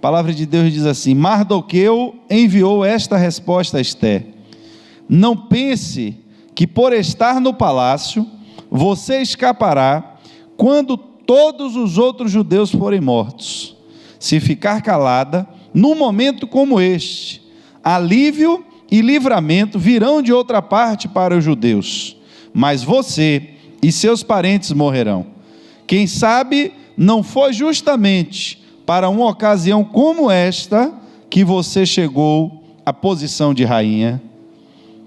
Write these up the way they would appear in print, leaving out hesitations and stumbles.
palavra de Deus diz assim: Mardoqueu enviou esta resposta a Ester: não pense que por estar no palácio, você escapará quando todos os outros judeus forem mortos. Se ficar calada, num momento como este, alívio e livramento virão de outra parte para os judeus, mas você e seus parentes morrerão. Quem sabe não foi justamente para uma ocasião como esta que você chegou à posição de rainha.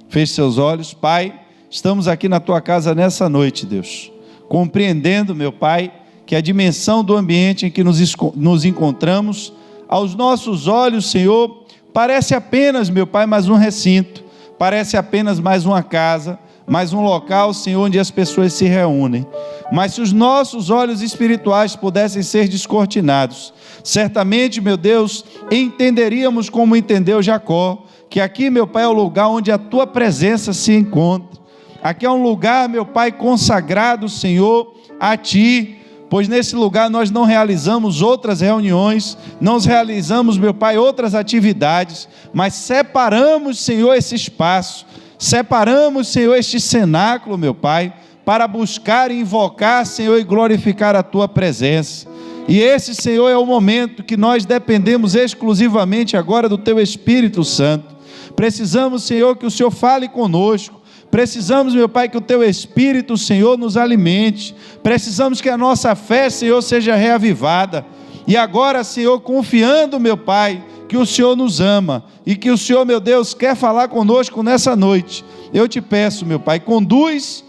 Feche seus olhos. Pai, estamos aqui na tua casa nessa noite, Deus, compreendendo, meu Pai, que a dimensão do ambiente em que nos encontramos, aos nossos olhos, Senhor, parece apenas, meu Pai, mais um recinto, parece apenas mais uma casa, mais um local, Senhor, onde as pessoas se reúnem. Mas se os nossos olhos espirituais pudessem ser descortinados, certamente, meu Deus, entenderíamos como entendeu Jacó, que aqui, meu Pai, é o lugar onde a tua presença se encontra. Aqui é um lugar, meu Pai, consagrado, Senhor, a ti, pois nesse lugar nós não realizamos outras reuniões, não realizamos, meu Pai, outras atividades, mas separamos, Senhor, esse espaço, separamos, Senhor, este cenáculo, meu Pai, para buscar e invocar, Senhor, e glorificar a tua presença. E esse, Senhor, é o momento que nós dependemos exclusivamente agora do teu Espírito Santo. Precisamos, Senhor, que o Senhor fale conosco. Precisamos, meu Pai, que o teu Espírito, Senhor, nos alimente. Precisamos que a nossa fé, Senhor, seja reavivada. E agora, Senhor, confiando, meu Pai, que o Senhor nos ama e que o Senhor, meu Deus, quer falar conosco nessa noite, eu te peço, meu Pai, conduz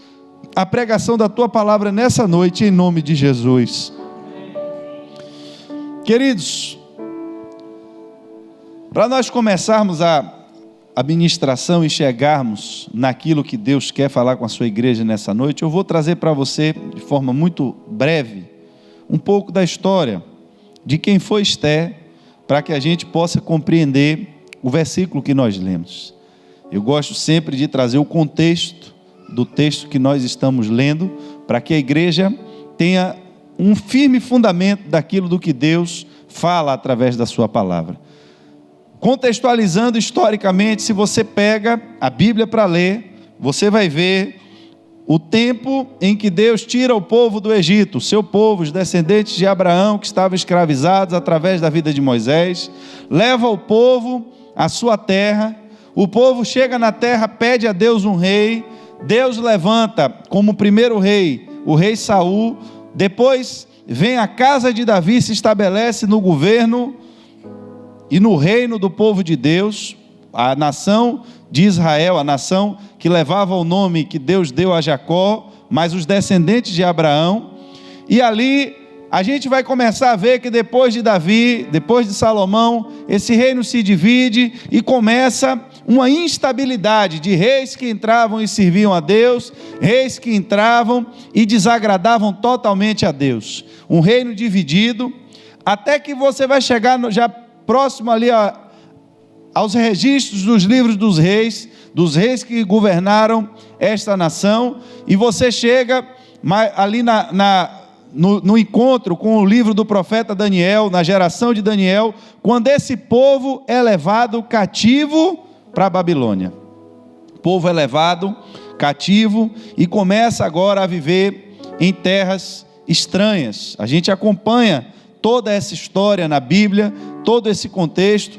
a pregação da tua palavra nessa noite, em nome de Jesus. Queridos, para nós começarmos a ministração e chegarmos naquilo que Deus quer falar com a sua igreja nessa noite, eu vou trazer para você, de forma muito breve, um pouco da história de quem foi Ester, para que a gente possa compreender o versículo que nós lemos. Eu gosto sempre de trazer o contexto do texto que nós estamos lendo, para que a igreja tenha um firme fundamento daquilo do que Deus fala através da sua palavra. Contextualizando historicamente, se você pega a Bíblia para ler, você vai ver o tempo em que Deus tira o povo do Egito, o seu povo, os descendentes de Abraão, que estavam escravizados através da vida de Moisés, leva o povo à sua terra, o povo chega na terra, pede a Deus um rei, Deus levanta como primeiro rei, o rei Saul, depois vem a casa de Davi, se estabelece no governo e no reino do povo de Deus, a nação de Israel, a nação que levava o nome que Deus deu a Jacó, mas os descendentes de Abraão. E ali a gente vai começar a ver que depois de Davi, depois de Salomão, esse reino se divide e começa uma instabilidade de reis que entravam e serviam a Deus, reis que entravam e desagradavam totalmente a Deus. Um reino dividido, até que você vai chegar já próximo ali aos registros dos livros dos reis que governaram esta nação, e você chega ali no encontro com o livro do profeta Daniel, na geração de Daniel, quando esse povo é levado cativo para a Babilônia. O povo é levado cativo e começa agora a viver em terras estranhas. A gente acompanha toda essa história na Bíblia, todo esse contexto.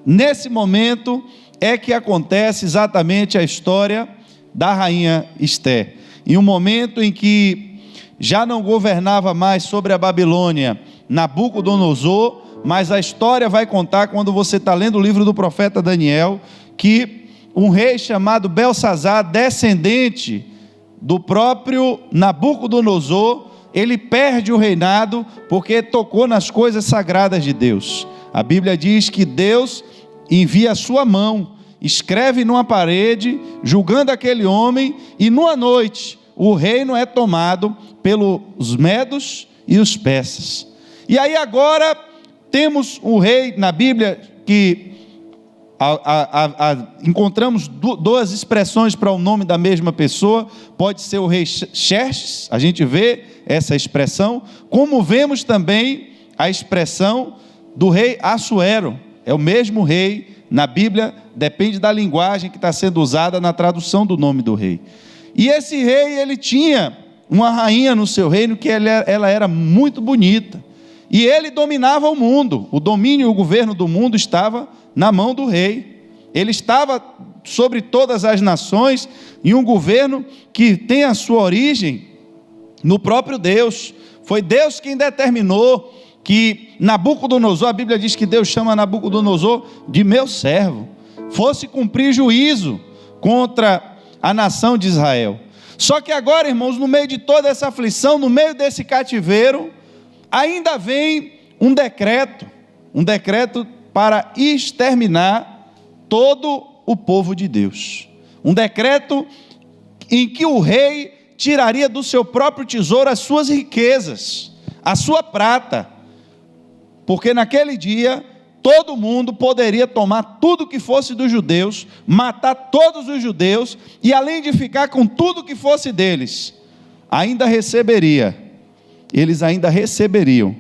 Nesse momento é que acontece exatamente a história da rainha Ester. Em um momento em que já não governava mais sobre a Babilônia Nabucodonosor, mas a história vai contar, quando você está lendo o livro do profeta Daniel, que um rei chamado Belsazar, descendente do próprio Nabucodonosor, ele perde o reinado porque tocou nas coisas sagradas de Deus. A Bíblia diz que Deus envia a sua mão, escreve numa parede, julgando aquele homem, e numa noite o reino é tomado pelos medos e os persas. E aí agora temos um rei na Bíblia que encontramos duas expressões para o nome da mesma pessoa. Pode ser o rei Xerxes, a gente vê essa expressão, como vemos também a expressão do rei Assuero. É o mesmo rei, na Bíblia, depende da linguagem que está sendo usada na tradução do nome do rei. E esse rei, ele tinha uma rainha no seu reino, que ela era muito bonita. E ele dominava o mundo. O domínio e o governo do mundo estava na mão do rei. Ele estava sobre todas as nações, em um governo que tem a sua origem no próprio Deus. Foi Deus quem determinou que Nabucodonosor, a Bíblia diz que Deus chama Nabucodonosor de meu servo, fosse cumprir juízo contra a nação de Israel. Só que agora, irmãos, no meio de toda essa aflição, no meio desse cativeiro, ainda vem um decreto para exterminar todo o povo de Deus. Um decreto em que o rei tiraria do seu próprio tesouro as suas riquezas, a sua prata, porque naquele dia todo mundo poderia tomar tudo que fosse dos judeus, matar todos os judeus, e além de ficar com tudo que fosse deles, eles ainda receberiam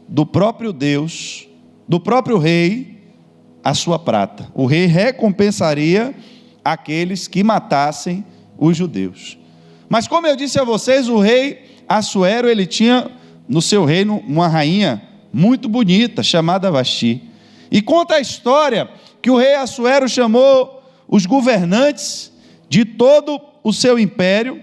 do próprio Deus, do próprio rei, a sua prata. O rei recompensaria aqueles que matassem os judeus. Mas como eu disse a vocês, o rei Assuero, ele tinha no seu reino uma rainha muito bonita, chamada Vasti. E conta a história que o rei Assuero chamou os governantes de todo o seu império,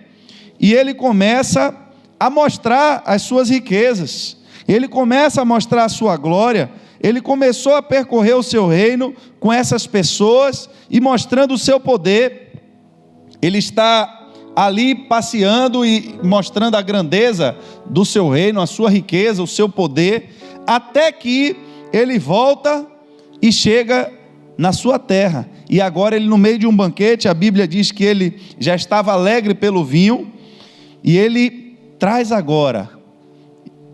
e ele começa a mostrar as suas riquezas, ele começa a mostrar a sua glória. Ele começou a percorrer o seu reino com essas pessoas e mostrando o seu poder. Ele está ali passeando e mostrando a grandeza do seu reino, a sua riqueza, o seu poder, até que ele volta e chega na sua terra. E agora ele, no meio de um banquete, a Bíblia diz que ele já estava alegre pelo vinho, e ele traz agora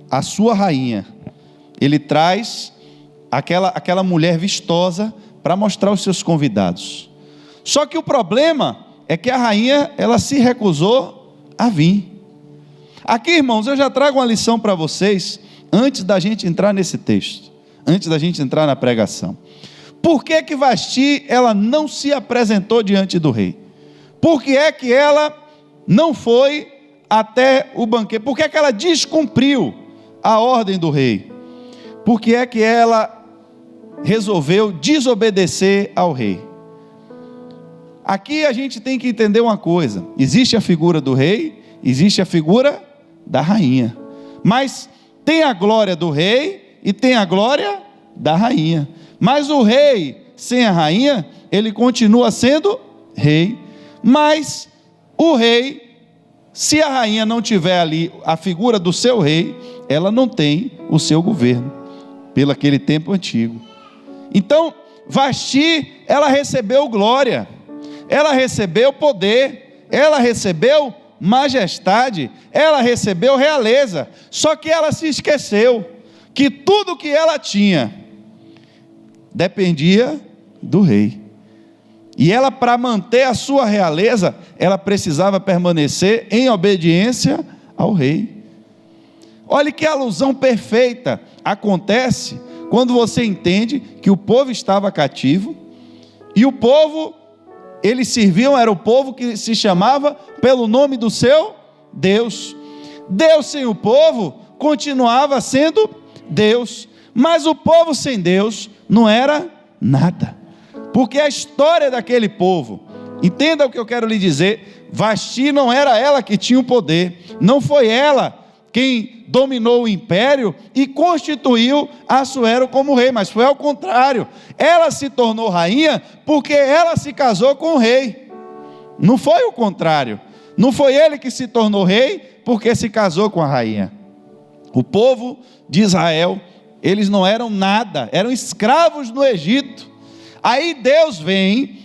a sua rainha. Ele traz aquela mulher vistosa para mostrar aos seus convidados. Só que o problema é que a rainha, ela se recusou a vir. Aqui, irmãos, eu já trago uma lição para vocês, antes da gente entrar nesse texto, antes da gente entrar na pregação. Por que que Vasti, ela não se apresentou diante do rei? Por que é que ela não foi até o banquete? Por que é que ela descumpriu a ordem do rei? Por que é que ela resolveu desobedecer ao rei? Aqui a gente tem que entender uma coisa: existe a figura do rei, existe a figura da rainha, mas tem a glória do rei e tem a glória da rainha. Mas o rei sem a rainha, ele continua sendo rei. Mas o rei, se a rainha não tiver ali a figura do seu rei, ela não tem o seu governo, pelo aquele tempo antigo. Então, Vasti, ela recebeu glória, ela recebeu poder, ela recebeu majestade, ela recebeu realeza. Só que ela se esqueceu que tudo que ela tinha dependia do rei. E ela, para manter a sua realeza, ela precisava permanecer em obediência ao rei. Olha que alusão perfeita acontece quando você entende que o povo estava cativo, e o povo, eles serviam, era o povo que se chamava pelo nome do seu Deus. Deus sem o povo continuava sendo Deus, mas o povo sem Deus não era nada, porque a história daquele povo, entenda o que eu quero lhe dizer, Vasti não era ela que tinha o poder, não foi ela quem dominou o império e constituiu Assuero como rei, mas foi ao contrário. Ela se tornou rainha porque ela se casou com o rei. Não foi o contrário. Não foi ele que se tornou rei porque se casou com a rainha. O povo de Israel, eles não eram nada, eram escravos no Egito. Aí Deus vem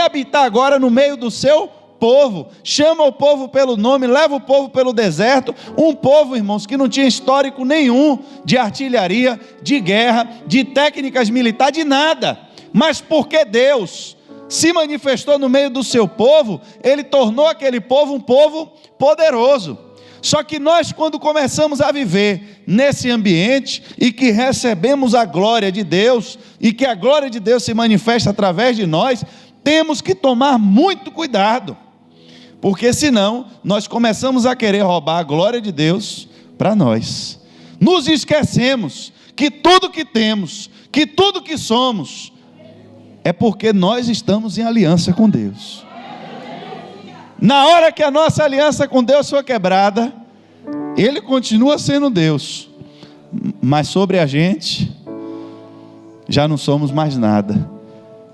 habitar agora no meio do seu povo, chama o povo pelo nome, leva o povo pelo deserto, um povo, irmãos, que não tinha histórico nenhum de artilharia, de guerra, de técnicas militares, de nada, mas porque Deus se manifestou no meio do seu povo, ele tornou aquele povo um povo poderoso. Só que nós, quando começamos a viver nesse ambiente e que recebemos a glória de Deus, e que a glória de Deus se manifesta através de nós, temos que tomar muito cuidado, porque senão nós começamos a querer roubar a glória de Deus para nós. Nos esquecemos que tudo que temos, que tudo que somos, é porque nós estamos em aliança com Deus. Na hora que a nossa aliança com Deus foi quebrada, Ele continua sendo Deus, mas sobre a gente, já não somos mais nada.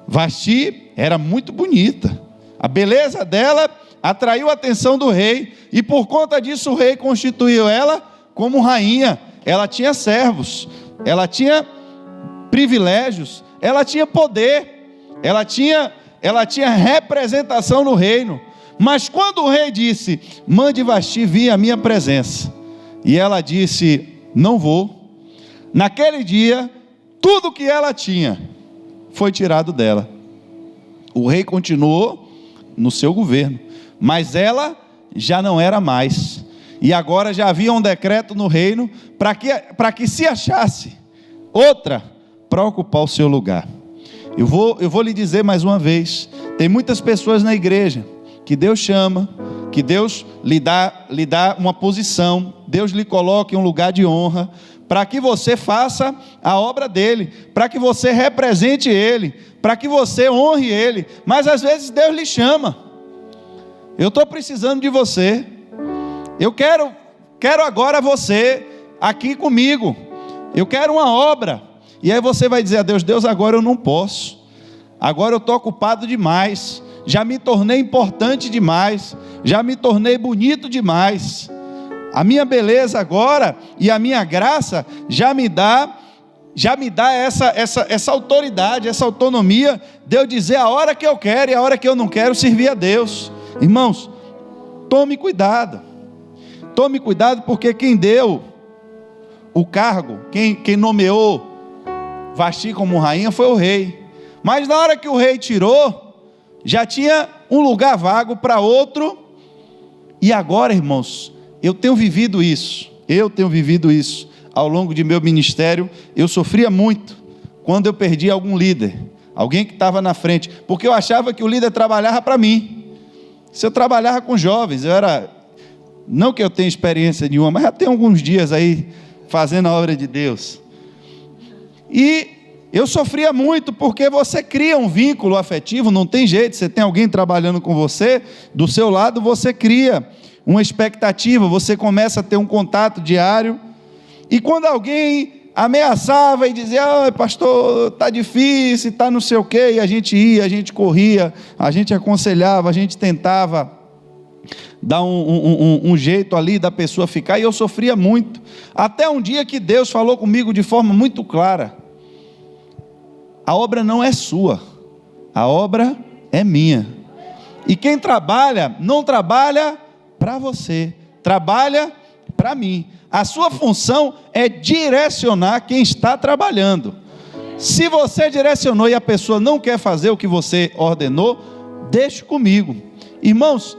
Vasti era muito bonita, a beleza dela atraiu a atenção do rei, e por conta disso o rei constituiu ela como rainha. Ela tinha servos, ela tinha privilégios, ela tinha poder, ela tinha representação no reino. Mas quando o rei disse: mande Vasti vir à minha presença, e ela disse: não vou, naquele dia tudo que ela tinha foi tirado dela. O rei continuou no seu governo, mas ela já não era mais, e agora já havia um decreto no reino para que se achasse outra para ocupar o seu lugar. Eu vou lhe dizer mais uma vez, tem muitas pessoas na igreja que Deus chama, que Deus lhe dá uma posição, Deus lhe coloca em um lugar de honra, para que você faça a obra dele, para que você represente ele, para que você honre ele, mas às vezes Deus lhe chama: eu estou precisando de você, eu quero agora você aqui comigo, eu quero uma obra. E aí você vai dizer a Deus: Deus, agora eu não posso, agora eu estou ocupado demais, já me tornei importante demais, já me tornei bonito demais, a minha beleza agora e a minha graça já me dá essa autoridade, essa autonomia de eu dizer a hora que eu quero e a hora que eu não quero servir a Deus. Irmãos, tome cuidado, porque quem deu o cargo, quem nomeou Vasti como rainha foi o rei, mas na hora que o rei tirou, já tinha um lugar vago para outro. E agora, irmãos, eu tenho vivido isso ao longo de meu ministério. Eu sofria muito quando eu perdi algum líder, alguém que estava na frente, porque eu achava que o líder trabalhava para mim. Se eu trabalhava com jovens, não que eu tenha experiência nenhuma, mas já tenho alguns dias aí fazendo a obra de Deus, e eu sofria muito, porque você cria um vínculo afetivo, não tem jeito, você tem alguém trabalhando com você, do seu lado você cria uma expectativa, você começa a ter um contato diário, e quando alguém ameaçava e dizia: pastor, está difícil, está não sei o quê, e a gente ia, a gente corria, a gente aconselhava, a gente tentava dar um jeito ali da pessoa ficar, e eu sofria muito, até um dia que Deus falou comigo de forma muito clara: a obra não é sua, a obra é minha, e quem trabalha, não trabalha para você, trabalha para mim. A sua função é direcionar quem está trabalhando. Se você direcionou e a pessoa não quer fazer o que você ordenou, deixe comigo. Irmãos,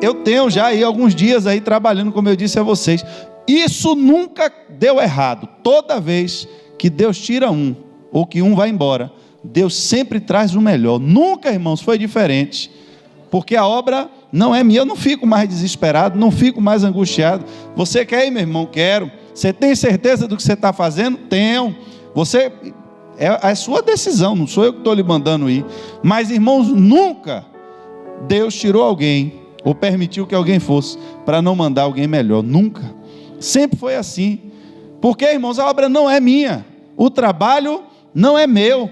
eu tenho já aí alguns dias aí trabalhando, como eu disse a vocês, isso nunca deu errado. Toda vez que Deus tira um, ou que um vai embora, Deus sempre traz o melhor. Nunca, irmãos, foi diferente, porque a obra não é minha. Eu não fico mais desesperado, não fico mais angustiado. Você quer ir, meu irmão? Quero. Você tem certeza do que você está fazendo? Tenho. É a sua decisão, não sou eu que estou lhe mandando ir. Mas, irmãos, nunca Deus tirou alguém, ou permitiu que alguém fosse, para não mandar alguém melhor. Nunca. Sempre foi assim. Porque, irmãos, a obra não é minha, o trabalho não é meu,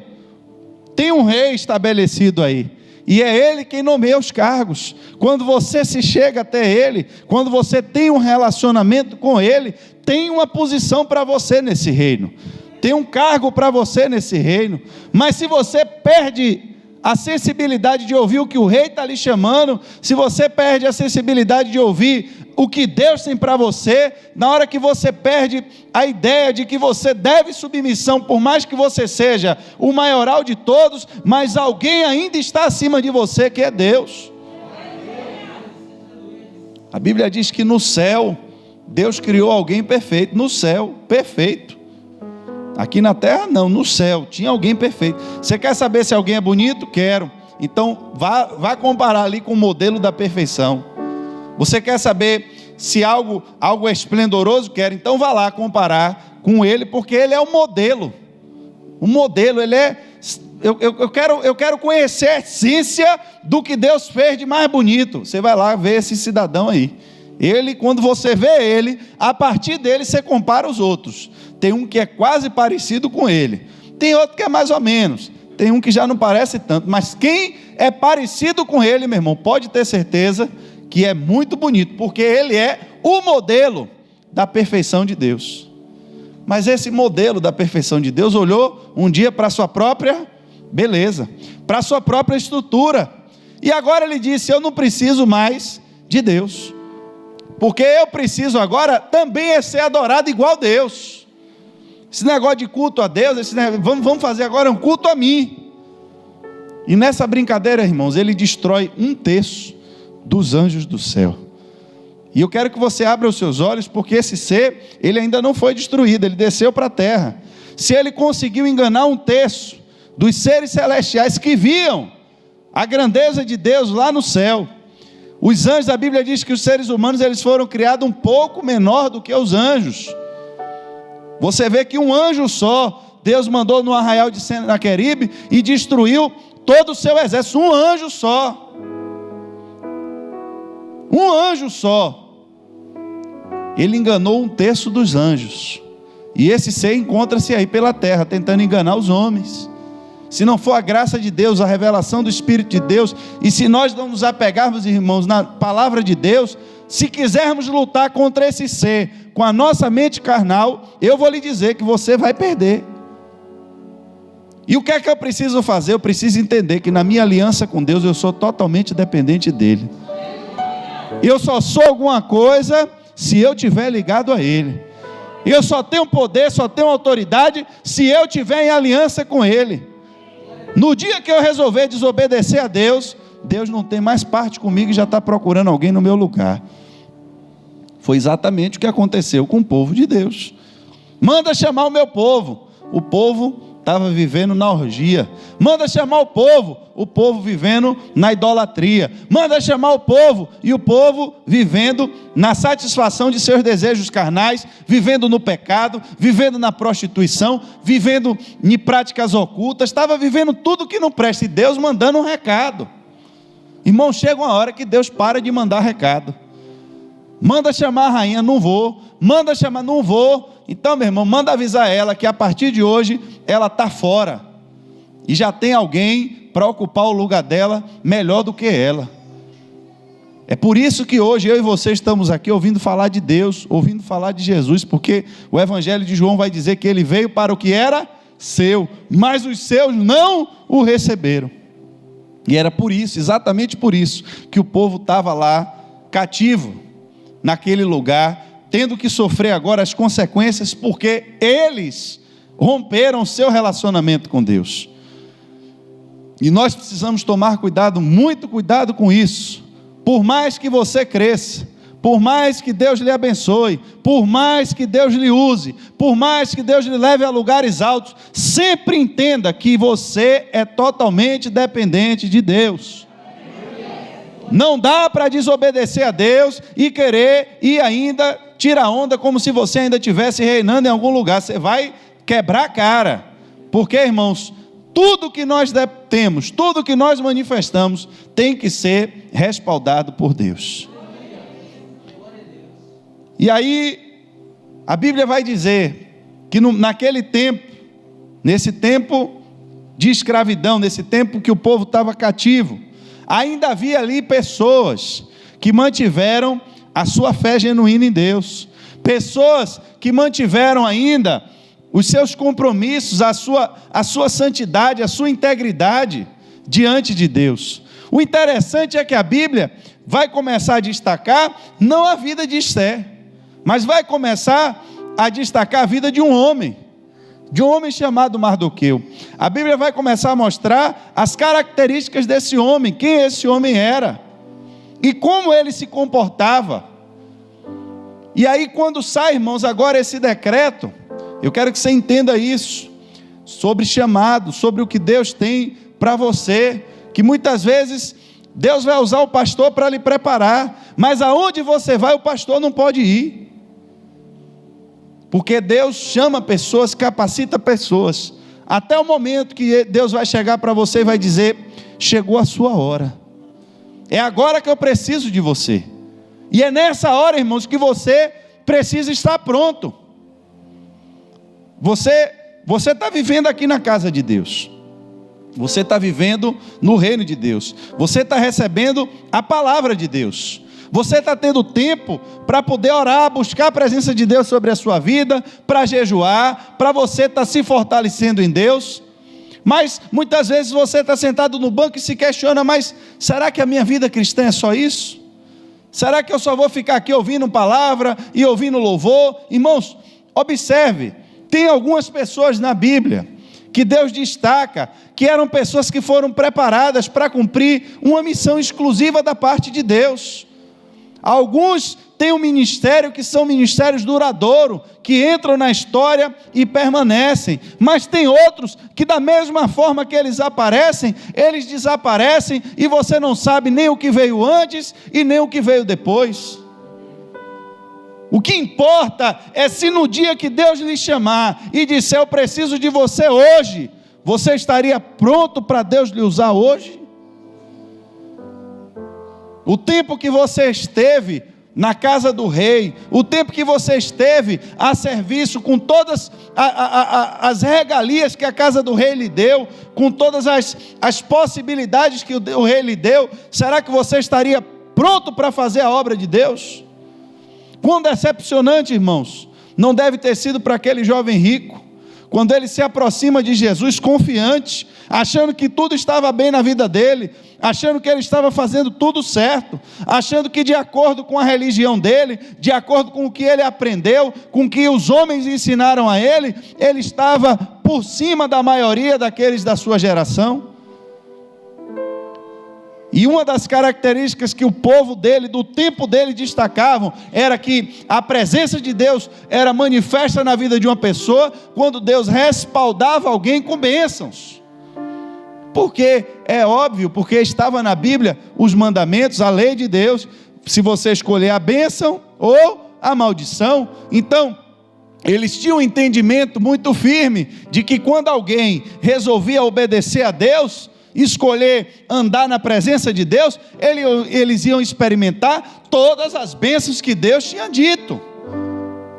tem um rei estabelecido aí, e é ele quem nomeia os cargos. Quando você se chega até ele, quando você tem um relacionamento com ele, tem uma posição para você nesse reino, tem um cargo para você nesse reino. Mas se você perde a sensibilidade de ouvir o que o rei está lhe chamando, se você perde a sensibilidade de ouvir o que Deus tem para você, na hora que você perde a ideia de que você deve submissão, por mais que você seja o maioral de todos, mas alguém ainda está acima de você, que é Deus. A Bíblia diz que no céu Deus criou alguém perfeito no céu, perfeito. Aqui na terra não, no céu tinha alguém perfeito. Você quer saber se alguém é bonito? Quero. Então vá comparar ali com o modelo da perfeição. Você quer saber se algo é esplendoroso? Quero. Então vá lá comparar com ele, porque ele é o modelo. O modelo, ele é... Eu quero conhecer a essência do que Deus fez de mais bonito. Você vai lá ver esse cidadão aí. Ele, quando você vê ele, a partir dele você compara os outros. Tem um que é quase parecido com ele. Tem outro que é mais ou menos. Tem um que já não parece tanto. Mas quem é parecido com ele, meu irmão, pode ter certeza que é muito bonito. Porque ele é o modelo da perfeição de Deus. Mas esse modelo da perfeição de Deus olhou um dia para a sua própria beleza, para a sua própria estrutura. E agora ele disse: eu não preciso mais de Deus. Porque eu preciso agora também é ser adorado igual a Deus. Esse negócio de culto a Deus, vamos fazer agora um culto a mim. E nessa brincadeira, irmãos, ele destrói 1/3 dos anjos do céu. E eu quero que você abra os seus olhos, porque esse ser, ele ainda não foi destruído, ele desceu para a terra. Se ele conseguiu enganar 1/3 dos seres celestiais que viam a grandeza de Deus lá no céu, os anjos, a Bíblia diz que os seres humanos, eles foram criados um pouco menor do que os anjos. Você vê que um anjo só, Deus mandou no arraial de Senaqueribe e destruiu todo o seu exército. Um anjo só. Um anjo só. Ele enganou 1/3 dos anjos. E esse ser encontra-se aí pela terra, tentando enganar os homens. Se não for a graça de Deus, a revelação do Espírito de Deus, e se nós não nos apegarmos, irmãos, na palavra de Deus, se quisermos lutar contra esse ser, com a nossa mente carnal, eu vou lhe dizer que você vai perder. E o que é que eu preciso fazer? Eu preciso entender que na minha aliança com Deus, eu sou totalmente dependente dEle. Eu só sou alguma coisa se eu estiver ligado a Ele. Eu só tenho poder, só tenho autoridade se eu estiver em aliança com Ele. No dia que eu resolver desobedecer a Deus, Deus não tem mais parte comigo e já está procurando alguém no meu lugar. Foi exatamente o que aconteceu com o povo de Deus. Manda chamar o meu povo. O povo estava vivendo na orgia. Manda chamar o povo vivendo na idolatria. Manda chamar o povo, e o povo vivendo na satisfação de seus desejos carnais, vivendo no pecado, vivendo na prostituição, vivendo em práticas ocultas, estava vivendo tudo que não presta, e Deus mandando um recado. Irmão, chega uma hora que Deus para de mandar recado. Manda chamar a rainha, não vou. Manda chamar, não vou. Então, meu irmão, manda avisar ela que a partir de hoje ela está fora. E já tem alguém para ocupar o lugar dela melhor do que ela. É por isso que hoje eu e você estamos aqui ouvindo falar de Deus, ouvindo falar de Jesus, porque o Evangelho de João vai dizer que ele veio para o que era seu, mas os seus não o receberam. E era por isso, exatamente por isso, que o povo estava lá cativo, naquele lugar, tendo que sofrer agora as consequências, porque eles romperam o seu relacionamento com Deus. E nós precisamos tomar cuidado, muito cuidado com isso. Por mais que você cresça, por mais que Deus lhe abençoe, por mais que Deus lhe use, por mais que Deus lhe leve a lugares altos, sempre entenda que você é totalmente dependente de Deus. Não dá para desobedecer a Deus e querer e ainda tirar onda como se você ainda estivesse reinando em algum lugar. Você vai quebrar a cara. Porque, irmãos, tudo que nós temos, tudo que nós manifestamos, tem que ser respaldado por Deus. E aí, a Bíblia vai dizer que naquele tempo, nesse tempo de escravidão, nesse tempo que o povo estava cativo, ainda havia ali pessoas que mantiveram a sua fé genuína em Deus, pessoas que mantiveram ainda os seus compromissos, a sua santidade, a sua integridade diante de Deus. O interessante é que a Bíblia vai começar a destacar não a vida de Esther, mas vai começar a destacar a vida de um homem chamado Mardoqueu. A Bíblia vai começar a mostrar as características desse homem, quem esse homem era, e como ele se comportava. E aí quando sai, irmãos, agora esse decreto, eu quero que você entenda isso, sobre chamado, sobre o que Deus tem para você, que muitas vezes Deus vai usar o pastor para lhe preparar, mas aonde você vai o pastor não pode ir, porque Deus chama pessoas, capacita pessoas, até o momento que Deus vai chegar para você e vai dizer, chegou a sua hora, é agora que eu preciso de você, e é nessa hora, irmãos, que você precisa estar pronto. Você está vivendo aqui na casa de Deus, você está vivendo no reino de Deus, você está recebendo a palavra de Deus, você está tendo tempo para poder orar, buscar a presença de Deus sobre a sua vida, para jejuar, para você estar se fortalecendo em Deus. Mas muitas vezes você está sentado no banco e se questiona, mas será que a minha vida cristã é só isso? Será que eu só vou ficar aqui ouvindo palavra e ouvindo louvor? Irmãos, observe, tem algumas pessoas na Bíblia que Deus destaca, que eram pessoas que foram preparadas para cumprir uma missão exclusiva da parte de Deus. Alguns têm um ministério que são ministérios duradouros, que entram na história e permanecem, mas tem outros que da mesma forma que eles aparecem, eles desaparecem e você não sabe nem o que veio antes e nem o que veio depois. O que importa é se no dia que Deus lhe chamar e disser eu preciso de você hoje, você estaria pronto para Deus lhe usar hoje? O tempo que você esteve na casa do rei, o tempo que você esteve a serviço com todas as regalias que a casa do rei lhe deu, com todas as possibilidades que o rei lhe deu, será que você estaria pronto para fazer a obra de Deus? Quão decepcionante, irmãos, não deve ter sido para aquele jovem rico, quando ele se aproxima de Jesus confiante, achando que tudo estava bem na vida dele, achando que ele estava fazendo tudo certo, achando que de acordo com a religião dele, de acordo com o que ele aprendeu, com o que os homens ensinaram a ele, ele estava por cima da maioria daqueles da sua geração. E uma das características que o povo dele, do tempo dele, destacavam, era que a presença de Deus era manifesta na vida de uma pessoa, quando Deus respaldava alguém com bênçãos. Porque, é óbvio, porque estava na Bíblia os mandamentos, a lei de Deus, se você escolher a bênção ou a maldição. Então, eles tinham um entendimento muito firme, de que quando alguém resolvia obedecer a Deus, escolher andar na presença de Deus, eles iam experimentar todas as bênçãos que Deus tinha dito.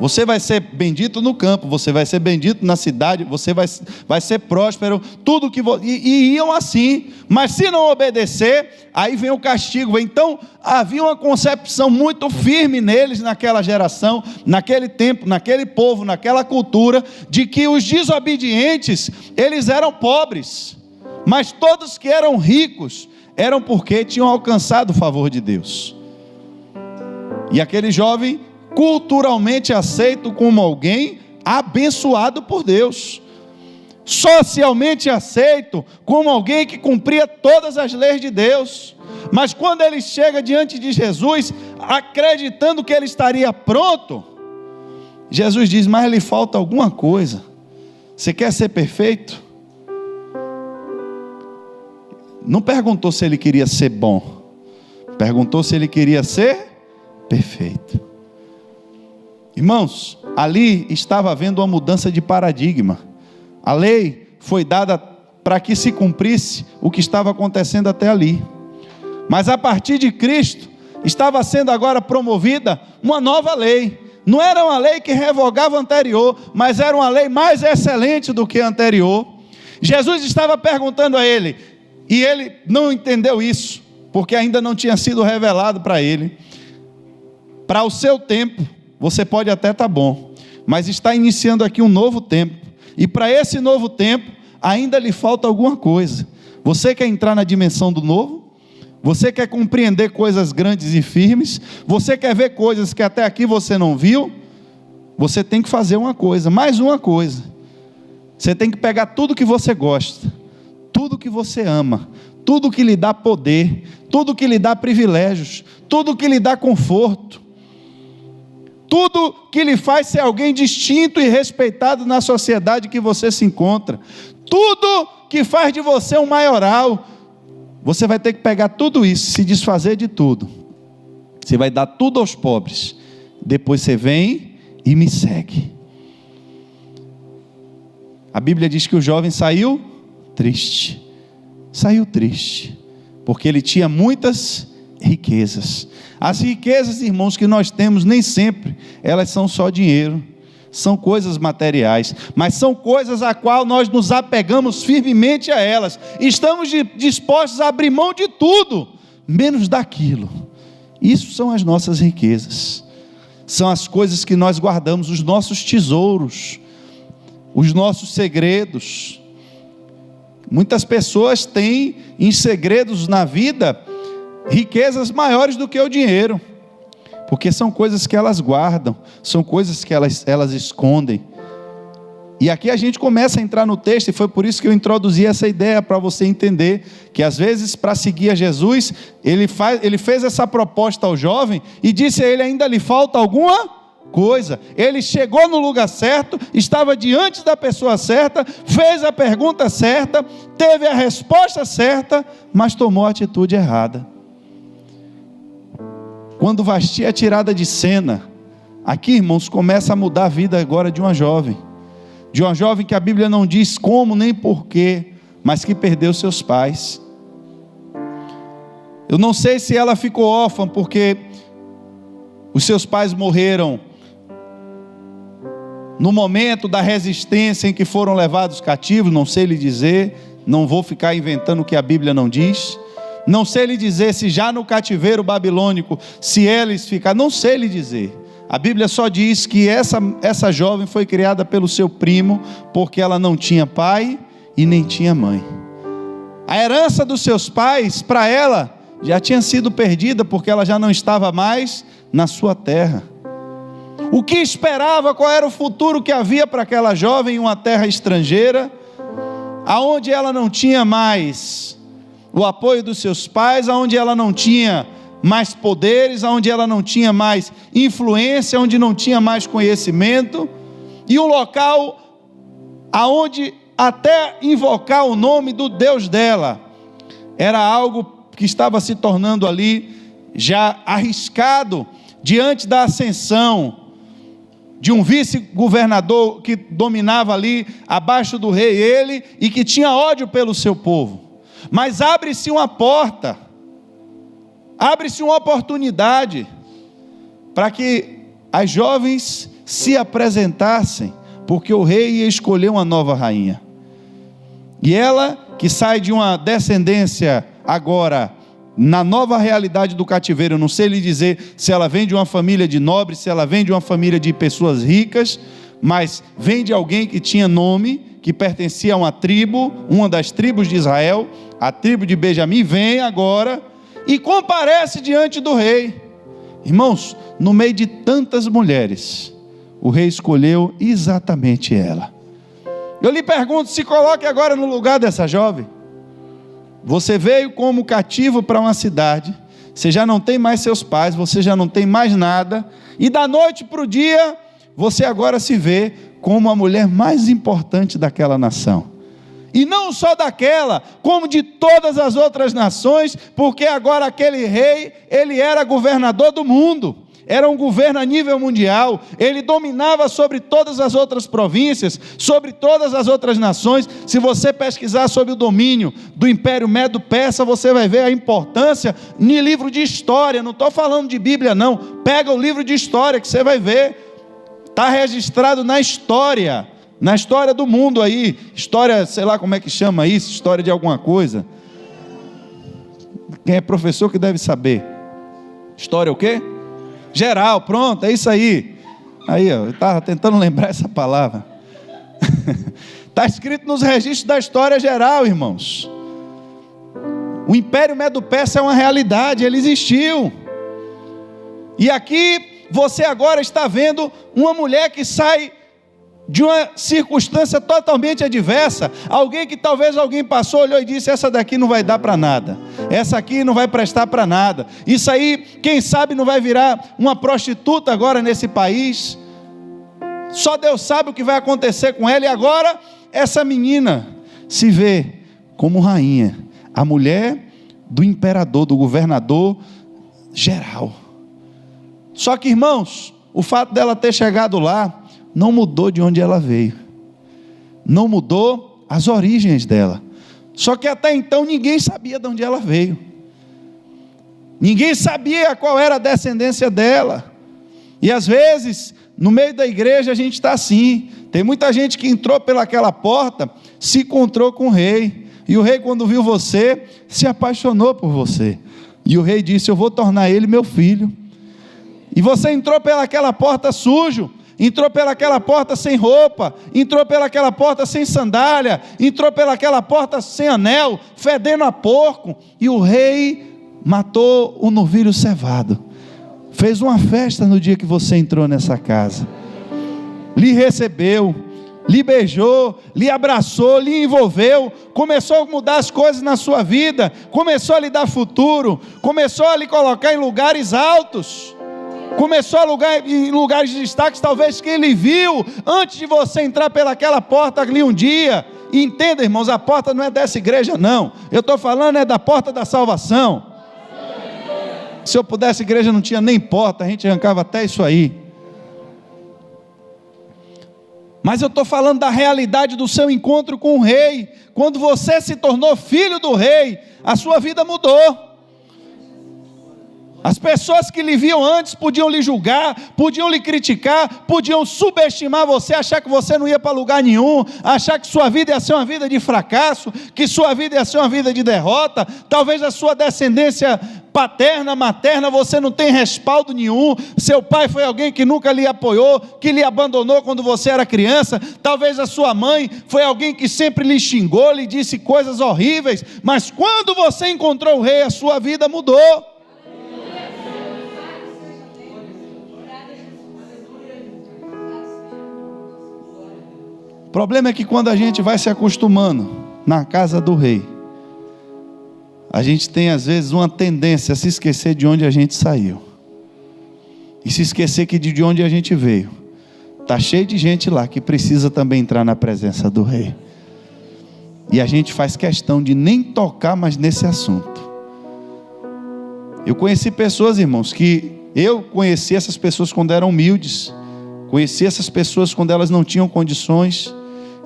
Você vai ser bendito no campo, você vai ser bendito na cidade, você vai ser próspero, tudo que e iam assim, mas se não obedecer, aí vem o castigo. Então havia uma concepção muito firme neles, naquela geração, naquele tempo, naquele povo, naquela cultura, de que os desobedientes, eles eram pobres, mas todos que eram ricos, eram porque tinham alcançado o favor de Deus. E aquele jovem, culturalmente aceito como alguém abençoado por Deus, socialmente aceito como alguém que cumpria todas as leis de Deus, mas quando ele chega diante de Jesus, acreditando que ele estaria pronto, Jesus diz, mas lhe falta alguma coisa. Você quer ser perfeito? Não perguntou se ele queria ser bom, perguntou se ele queria ser perfeito. Irmãos, ali estava havendo uma mudança de paradigma. A lei foi dada para que se cumprisse o que estava acontecendo até ali, mas a partir de Cristo estava sendo agora promovida uma nova lei. Não era uma lei que revogava a anterior, mas era uma lei mais excelente do que a anterior. Jesus estava perguntando a ele, e ele não entendeu isso, porque ainda não tinha sido revelado para ele. Para o seu tempo, você pode até estar bom, mas está iniciando aqui um novo tempo, e para esse novo tempo, ainda lhe falta alguma coisa. Você quer entrar na dimensão do novo? Você quer compreender coisas grandes e firmes? Você quer ver coisas que até aqui você não viu? Você tem que fazer uma coisa, mais uma coisa. Você tem que pegar tudo que você gosta, tudo que você ama, tudo que lhe dá poder, tudo que lhe dá privilégios, tudo que lhe dá conforto, tudo que lhe faz ser alguém distinto e respeitado na sociedade que você se encontra, tudo que faz de você um maioral. Você vai ter que pegar tudo isso, se desfazer de tudo. Você vai dar tudo aos pobres. Depois você vem e me segue. A Bíblia diz que o jovem saiu triste. Saiu triste, porque ele tinha muitas riquezas. As riquezas, irmãos, que nós temos, nem sempre elas são só dinheiro, são coisas materiais, mas são coisas a qual nós nos apegamos firmemente a elas, estamos dispostos a abrir mão de tudo, menos daquilo. Isso são as nossas riquezas, são as coisas que nós guardamos, os nossos tesouros, os nossos segredos. Muitas pessoas têm em segredos na vida riquezas maiores do que o dinheiro, porque são coisas que elas guardam, são coisas que elas escondem. E aqui a gente começa a entrar no texto, e foi por isso que eu introduzi essa ideia, para você entender que às vezes, para seguir a Jesus, ele fez essa proposta ao jovem e disse a ele: ainda lhe falta alguma coisa. Ele chegou no lugar certo, estava diante da pessoa certa, fez a pergunta certa, teve a resposta certa, mas tomou a atitude errada. Quando Vasti é tirada de cena, aqui, irmãos, começa a mudar a vida agora de uma jovem que a Bíblia não diz como nem porquê, mas que perdeu seus pais. Eu não sei se ela ficou órfã porque os seus pais morreram no momento da resistência em que foram levados cativos, não sei lhe dizer, não vou ficar inventando o que a Bíblia não diz, não sei lhe dizer se já no cativeiro babilônico, se eles ficaram, não sei lhe dizer. A Bíblia só diz que essa jovem foi criada pelo seu primo, porque ela não tinha pai e nem tinha mãe. A herança dos seus pais, para ela, já tinha sido perdida, porque ela já não estava mais na sua terra. O que esperava, qual era o futuro que havia para aquela jovem em uma terra estrangeira, aonde ela não tinha mais o apoio dos seus pais, aonde ela não tinha mais poderes, aonde ela não tinha mais influência, onde não tinha mais conhecimento, e um local aonde até invocar o nome do Deus dela era algo que estava se tornando ali já arriscado, diante da ascensão de um vice-governador que dominava ali abaixo do rei, ele, e que tinha ódio pelo seu povo. Mas abre-se uma porta, abre-se uma oportunidade para que as jovens se apresentassem, porque o rei ia escolher uma nova rainha. E ela, que sai de uma descendência agora, na nova realidade do cativeiro, eu não sei lhe dizer se ela vem de uma família de nobres, se ela vem de uma família de pessoas ricas, mas vem de alguém que tinha nome, que pertencia a uma tribo, uma das tribos de Israel, a tribo de Benjamim, vem agora e comparece diante do rei. Irmãos, no meio de tantas mulheres, o rei escolheu exatamente ela. Eu lhe pergunto, se coloque agora no lugar dessa jovem. Você veio como cativo para uma cidade, você já não tem mais seus pais, você já não tem mais nada, e da noite para o dia, você agora se vê como a mulher mais importante daquela nação. E não só daquela, como de todas as outras nações, porque agora aquele rei, ele era governador do mundo, era um governo a nível mundial, ele dominava sobre todas as outras províncias, sobre todas as outras nações. Se você pesquisar sobre o domínio do Império Medo-Persa, você vai ver a importância no livro de história, não estou falando de Bíblia não, pega o livro de história que você vai ver, está registrado na história do mundo aí, história, sei lá como é que chama isso, história de alguma coisa, quem é professor que deve saber, história o quê? Geral, pronto, é isso aí. Aí, ó, eu estava tentando lembrar essa palavra. Está escrito nos registros da história geral, irmãos. O Império Medo-Persa é uma realidade, ele existiu. E aqui, você agora está vendo uma mulher que sai de uma circunstância totalmente adversa, alguém que talvez alguém passou, olhou e disse: essa daqui não vai dar para nada, essa aqui não vai prestar para nada, isso aí, quem sabe não vai virar uma prostituta agora nesse país, só Deus sabe o que vai acontecer com ela. E agora essa menina se vê como rainha, a mulher do imperador, do governador geral. Só que, irmãos, o fato dela ter chegado lá não mudou de onde ela veio, não mudou as origens dela. Só que até então ninguém sabia de onde ela veio, ninguém sabia qual era a descendência dela. E às vezes no meio da igreja a gente está assim, tem muita gente que entrou pelaquela porta, se encontrou com o rei, e o rei, quando viu você, se apaixonou por você, e o rei disse: eu vou tornar ele meu filho. E você entrou pelaquela porta sujo, entrou pelaquela porta sem roupa, entrou pelaquela porta sem sandália, entrou pelaquela porta sem anel, fedendo a porco, e o rei matou o novilho cevado, fez uma festa no dia que você entrou nessa casa, lhe recebeu, lhe beijou, lhe abraçou, lhe envolveu, começou a mudar as coisas na sua vida, começou a lhe dar futuro, começou a lhe colocar em lugares altos, começou a em lugares de destaque, talvez que ele viu antes de você entrar pelaquela porta ali um dia. E entenda, irmãos, a porta não é dessa igreja não, eu estou falando é da porta da salvação. Se eu pudesse, a igreja não tinha nem porta, a gente arrancava até isso aí. Mas eu estou falando da realidade do seu encontro com o rei. Quando você se tornou filho do rei, a sua vida mudou. As pessoas que lhe viam antes podiam lhe julgar, podiam lhe criticar, podiam subestimar você, achar que você não ia para lugar nenhum, achar que sua vida ia ser uma vida de fracasso, que sua vida ia ser uma vida de derrota. Talvez a sua descendência paterna, materna, você não tem respaldo nenhum, seu pai foi alguém que nunca lhe apoiou, que lhe abandonou quando você era criança. Talvez a sua mãe foi alguém que sempre lhe xingou, lhe disse coisas horríveis, mas quando você encontrou o rei, a sua vida mudou. O problema é que quando a gente vai se acostumando na casa do rei, a gente tem às vezes uma tendência a se esquecer de onde a gente saiu, e se esquecer que de onde a gente veio. Está cheio de gente lá que precisa também entrar na presença do rei, e a gente faz questão de nem tocar mais nesse assunto. Eu conheci pessoas, irmãos, que eu conheci essas pessoas quando eram humildes, conheci essas pessoas quando elas não tinham condições.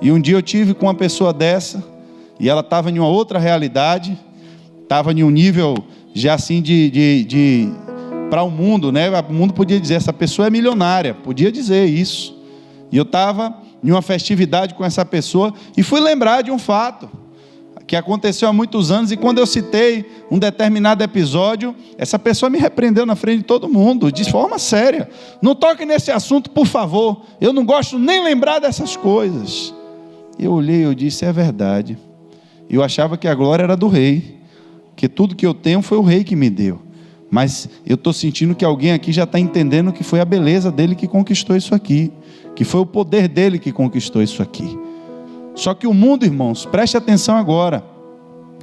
E um dia eu tive com uma pessoa dessa, e ela estava em uma outra realidade, estava em um nível já assim para o mundo, né? O mundo podia dizer: essa pessoa é milionária, podia dizer isso. E eu estava em uma festividade com essa pessoa, e fui lembrar de um fato que aconteceu há muitos anos, e quando eu citei um determinado episódio, essa pessoa me repreendeu na frente de todo mundo, de forma séria: não toque nesse assunto, por favor, eu não gosto nem lembrar dessas coisas. Eu olhei e eu disse: é verdade, eu achava que a glória era do rei, que tudo que eu tenho foi o rei que me deu, mas eu estou sentindo que alguém aqui já está entendendo que foi a beleza dele que conquistou isso aqui, que foi o poder dele que conquistou isso aqui. Só que o mundo, irmãos, preste atenção agora,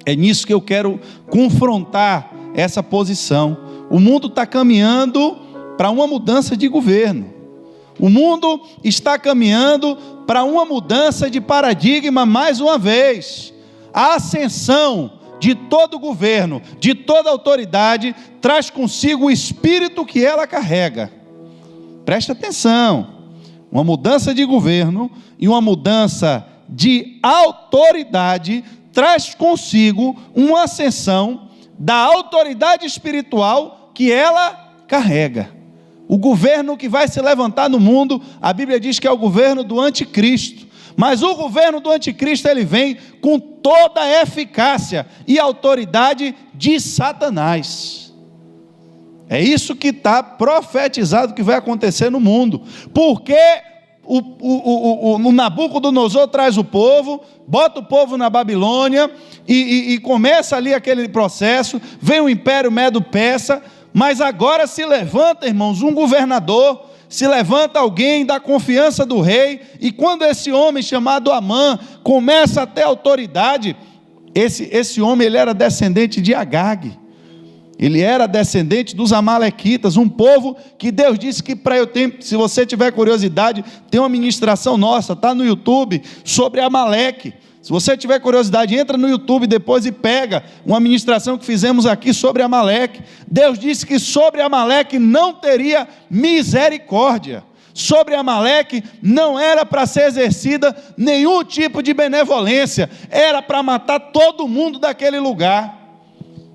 é nisso que eu quero confrontar essa posição. O mundo está caminhando para uma mudança de governo, o mundo está caminhando para uma mudança de paradigma mais uma vez. A ascensão de todo governo, de toda autoridade, traz consigo o espírito que ela carrega. Preste atenção, uma mudança de governo e uma mudança de autoridade traz consigo uma ascensão da autoridade espiritual que ela carrega. O governo que vai se levantar no mundo, a Bíblia diz que é o governo do anticristo, mas o governo do anticristo, ele vem com toda a eficácia e autoridade de Satanás. É isso que está profetizado que vai acontecer no mundo, porque o Nabucodonosor traz o povo, bota o povo na Babilônia, e começa ali aquele processo, vem o Império Medo-Persa, mas agora se levanta, irmãos, um governador se levanta alguém da confiança do rei, e quando esse homem chamado Amã começa a ter autoridade, esse homem ele era descendente de Agag, ele era descendente dos amalequitas, um povo que Deus disse que para eu ter, se você tiver curiosidade, tem uma ministração nossa, está no YouTube, sobre Amaleque. Se você tiver curiosidade, entra no YouTube depois e pega uma ministração que fizemos aqui sobre Amaleque. Deus disse que sobre Amaleque não teria misericórdia. Sobre Amaleque não era para ser exercida nenhum tipo de benevolência, era para matar todo mundo daquele lugar.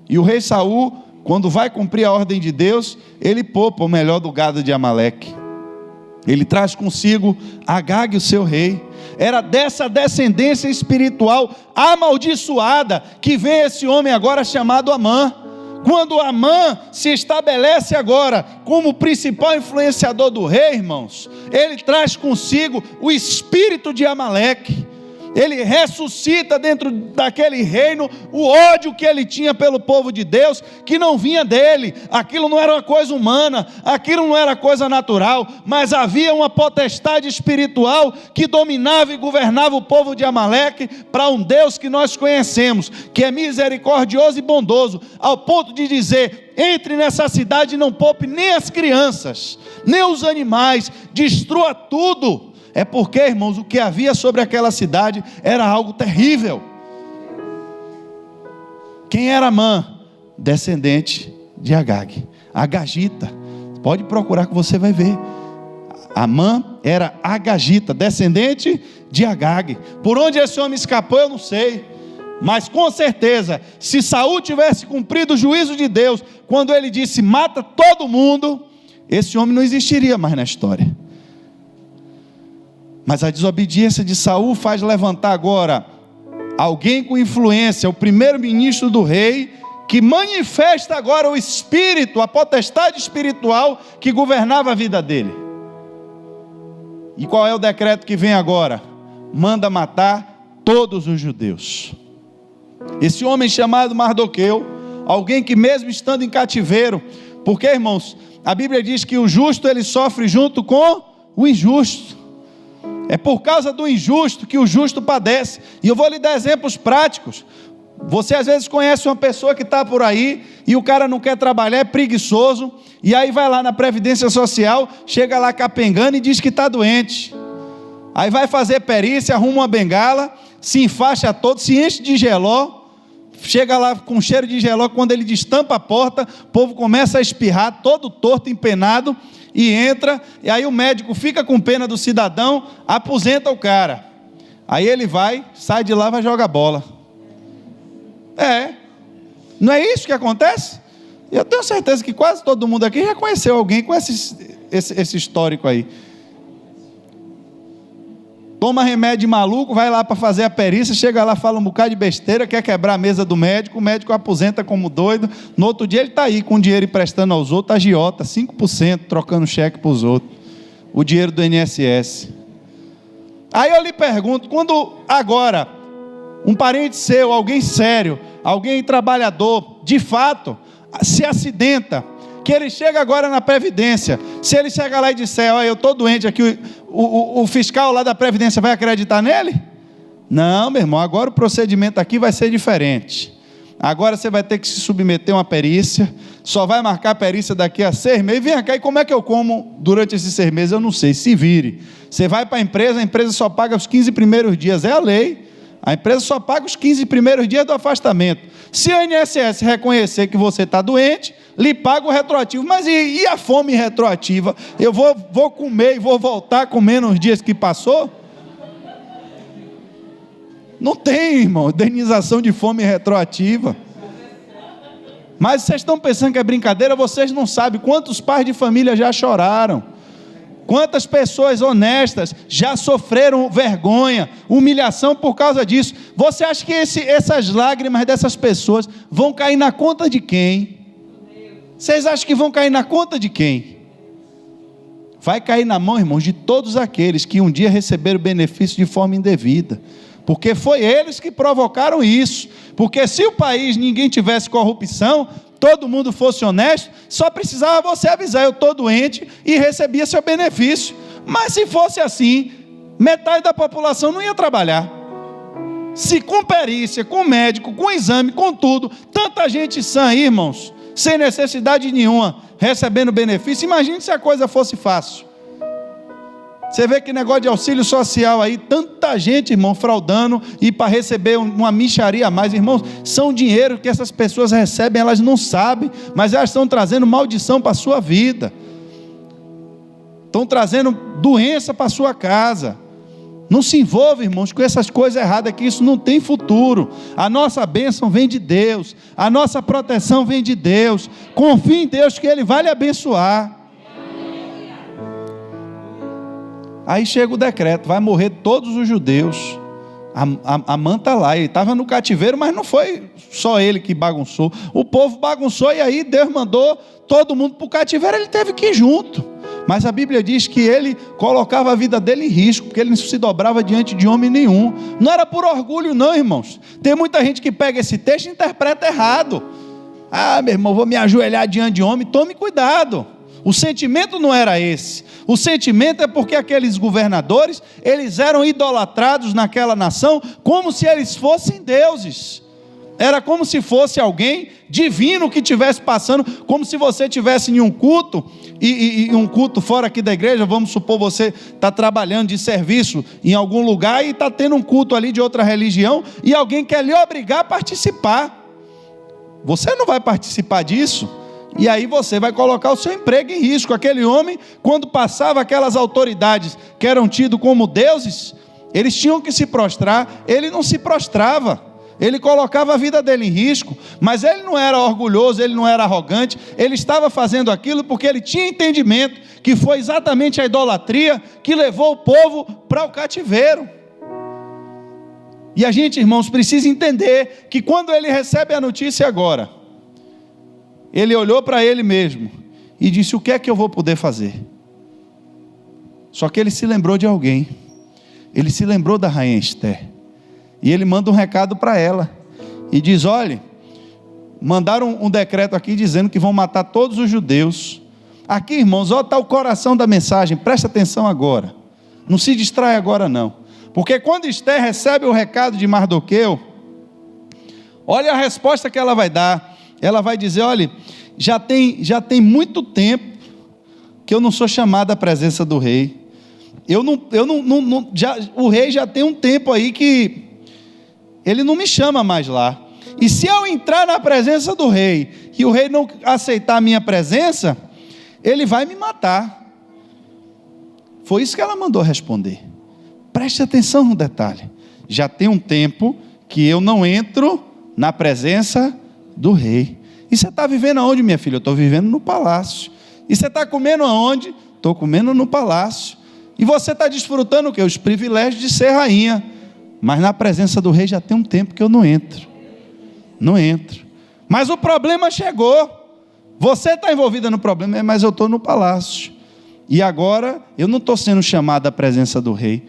E o rei Saul, quando vai cumprir a ordem de Deus, ele poupa o melhor do gado de Amaleque. Ele traz consigo Agag, o seu rei. Era dessa descendência espiritual amaldiçoada que vem esse homem agora chamado Amã. Quando Amã se estabelece agora como principal influenciador do rei, irmãos, ele traz consigo o espírito de Amaleque. Ele ressuscita dentro daquele reino o ódio que ele tinha pelo povo de Deus, que não vinha dele. Aquilo não era uma coisa humana, aquilo não era coisa natural, mas havia uma potestade espiritual que dominava e governava o povo de Amaleque para um Deus que nós conhecemos, que é misericordioso e bondoso, ao ponto de dizer: entre nessa cidade e não poupe nem as crianças, nem os animais, destrua tudo. É porque, irmãos, o que havia sobre aquela cidade era algo terrível. Quem era Amã? Descendente de Agag, Agagita. Pode procurar que você vai ver. Amã era Agagita, descendente de Agag. Por onde esse homem escapou eu não sei, mas com certeza, se Saul tivesse cumprido o juízo de Deus, quando ele disse mata todo mundo, esse homem não existiria mais na história. Mas a desobediência de Saul faz levantar agora alguém com influência, o primeiro-ministro do rei, que manifesta agora o espírito, a potestade espiritual que governava a vida dele. E qual é o decreto que vem agora? Manda matar todos os judeus. Esse homem chamado Mardoqueu, alguém que mesmo estando em cativeiro, porque, irmãos, a Bíblia diz que o justo ele sofre junto com o injusto. É por causa do injusto que o justo padece. E eu vou lhe dar exemplos práticos. Você às vezes conhece uma pessoa que está por aí e o cara não quer trabalhar, é preguiçoso, e aí vai lá na Previdência Social, chega lá capengando e diz que está doente. Aí vai fazer perícia, arruma uma bengala, se enfaixa todo, se enche de geló, chega lá com cheiro de geló, quando ele destampa a porta, o povo começa a espirrar, todo torto, empenado, e entra, e aí o médico fica com pena do cidadão, aposenta o cara. Aí ele vai, sai de lá, vai jogar bola. Não é isso que acontece? Eu tenho certeza que quase todo mundo aqui já conheceu alguém com esse histórico aí. Toma remédio maluco, vai lá para fazer a perícia, chega lá, fala um bocado de besteira, quer quebrar a mesa do médico, o médico aposenta como doido, no outro dia ele está aí com dinheiro emprestando aos outros, agiota, 5%, trocando cheque para os outros, o dinheiro do INSS. Aí eu lhe pergunto, quando agora, um parente seu, alguém sério, alguém trabalhador, de fato, se acidenta, que ele chega agora na Previdência, se ele chega lá e disser, olha, eu estou doente aqui, o fiscal lá da Previdência vai acreditar nele? Não, meu irmão, agora o procedimento aqui vai ser diferente. Agora você vai ter que se submeter a uma perícia, só vai marcar a perícia daqui a 6 meses, vem cá, e como é que eu como durante esses 6 meses? Eu não sei, se vire. Você vai para a empresa só paga os 15 primeiros dias, é a lei. A empresa só paga os 15 primeiros dias do afastamento. Se a INSS reconhecer que você está doente, lhe paga o retroativo. Mas e a fome retroativa? Eu vou comer e vou voltar comendo os dias que passou? Não tem, irmão, indenização de fome retroativa. Mas vocês estão pensando que é brincadeira? Vocês não sabem quantos pais de família já choraram. Quantas pessoas honestas já sofreram vergonha, humilhação por causa disso? Você acha que essas lágrimas dessas pessoas vão cair na conta de quem? Vocês acham que vão cair na conta de quem? Vai cair na mão, irmãos, de todos aqueles que um dia receberam benefício de forma indevida. Porque foi eles que provocaram isso. Porque se o país ninguém tivesse corrupção, todo mundo fosse honesto, só precisava você avisar: eu estou doente, e recebia seu benefício. Mas se fosse assim, metade da população não ia trabalhar. Se com perícia, com médico, com exame, com tudo, tanta gente sã aí, irmãos, sem necessidade nenhuma, recebendo benefício, imagine se a coisa fosse fácil. Você vê que negócio de auxílio social aí, tanta gente, irmão, fraudando, e para receber uma mixaria a mais, irmãos, são dinheiro que essas pessoas recebem, elas não sabem, mas elas estão trazendo maldição para a sua vida, estão trazendo doença para a sua casa. Não se envolva, irmãos, com essas coisas erradas, que isso não tem futuro. A nossa bênção vem de Deus, a nossa proteção vem de Deus. Confie em Deus que Ele vai lhe abençoar. Aí chega o decreto: vai morrer todos os judeus. Amã está lá, ele estava no cativeiro, mas não foi só ele que bagunçou. O povo bagunçou, e aí Deus mandou todo mundo para o cativeiro, ele teve que ir junto. Mas a Bíblia diz que ele colocava a vida dele em risco, porque ele não se dobrava diante de homem nenhum. Não era por orgulho não, irmãos. Tem muita gente que pega esse texto e interpreta errado. Ah, meu irmão, vou me ajoelhar diante de homem. Tome cuidado. O sentimento não era esse. O sentimento é porque aqueles governadores, eles eram idolatrados naquela nação, como se eles fossem deuses. Era como se fosse alguém divino que estivesse passando, como se você estivesse em um culto, e um culto fora aqui da igreja. Vamos supor, você está trabalhando de serviço em algum lugar, e está tendo um culto ali de outra religião, e alguém quer lhe obrigar a participar. Você não vai participar disso, e aí você vai colocar o seu emprego em risco. Aquele homem, quando passava aquelas autoridades que eram tidos como deuses, eles tinham que se prostrar, ele não se prostrava. Ele colocava a vida dele em risco, mas ele não era orgulhoso, ele não era arrogante, ele estava fazendo aquilo porque ele tinha entendimento que foi exatamente a idolatria que levou o povo para o cativeiro. E a gente, irmãos, precisa entender que quando ele recebe a notícia agora, ele olhou para ele mesmo e disse: o que é que eu vou poder fazer? Só que ele se lembrou de alguém, ele se lembrou da rainha Esther. E ele manda um recado para ela, e diz: olha, mandaram um decreto aqui dizendo que vão matar todos os judeus. Aqui, irmãos, olha, está o coração da mensagem, presta atenção agora, não se distrai agora não, porque quando Esther recebe o recado de Mardoqueu, olha a resposta que ela vai dar. Ela vai dizer: olha, já tem muito tempo que eu não sou chamada à presença do rei. O rei já tem um tempo aí que ele não me chama mais lá. E se eu entrar na presença do rei, e o rei não aceitar a minha presença, ele vai me matar. Foi isso que ela mandou responder. Preste atenção no detalhe. Já tem um tempo que eu não entro na presença do rei. E você está vivendo aonde, minha filha? Eu estou vivendo no palácio. E você está comendo aonde? Estou comendo no palácio. E você está desfrutando o quê? Os privilégios de ser rainha. Mas na presença do rei já tem um tempo que eu não entro. Não entro. Mas o problema chegou. Você está envolvida no problema, mas eu estou no palácio. E agora eu não estou sendo chamado à presença do rei.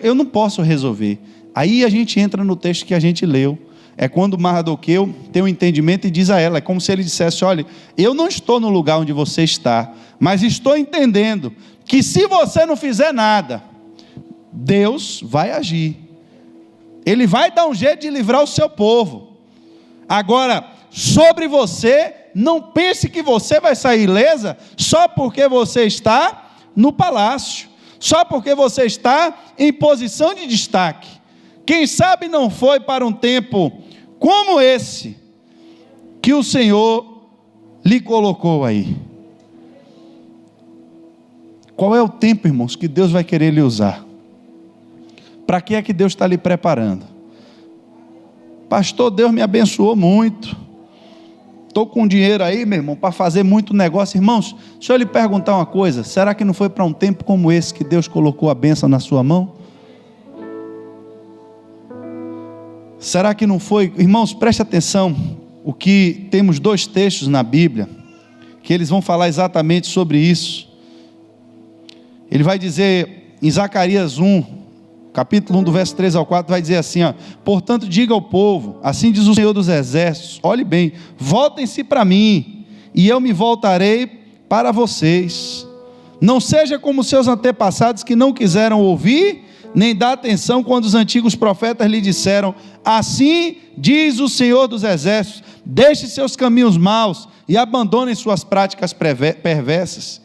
Eu não posso resolver. Aí a gente entra no texto que a gente leu. É quando Mardoqueu tem um entendimento e diz a ela, é como se ele dissesse: olha, eu não estou no lugar onde você está, mas estou entendendo que se você não fizer nada, Deus vai agir. Ele vai dar um jeito de livrar o seu povo. Agora, sobre você, não pense que você vai sair ilesa só porque você está no palácio, só porque você está em posição de destaque. Quem sabe não foi para um tempo como esse que o Senhor lhe colocou aí. Qual é o tempo, irmãos, que Deus vai querer lhe usar? Para que é que Deus está lhe preparando? Pastor, Deus me abençoou muito. Estou com dinheiro aí, meu irmão, para fazer muito negócio. Irmãos, deixa eu lhe perguntar uma coisa. Será que não foi para um tempo como esse que Deus colocou a bênção na sua mão? Será que não foi? Irmãos, preste atenção. Temos 2 textos na Bíblia que eles vão falar exatamente sobre isso. Ele vai dizer em Zacarias 1, capítulo 1, do verso 3 ao 4, vai dizer assim, ó: portanto diga ao povo, assim diz o Senhor dos Exércitos, olhe bem, voltem-se para mim, e eu me voltarei para vocês. Não seja como seus antepassados, que não quiseram ouvir, nem dar atenção quando os antigos profetas lhe disseram: assim diz o Senhor dos Exércitos, deixe seus caminhos maus, e abandonem suas práticas perversas.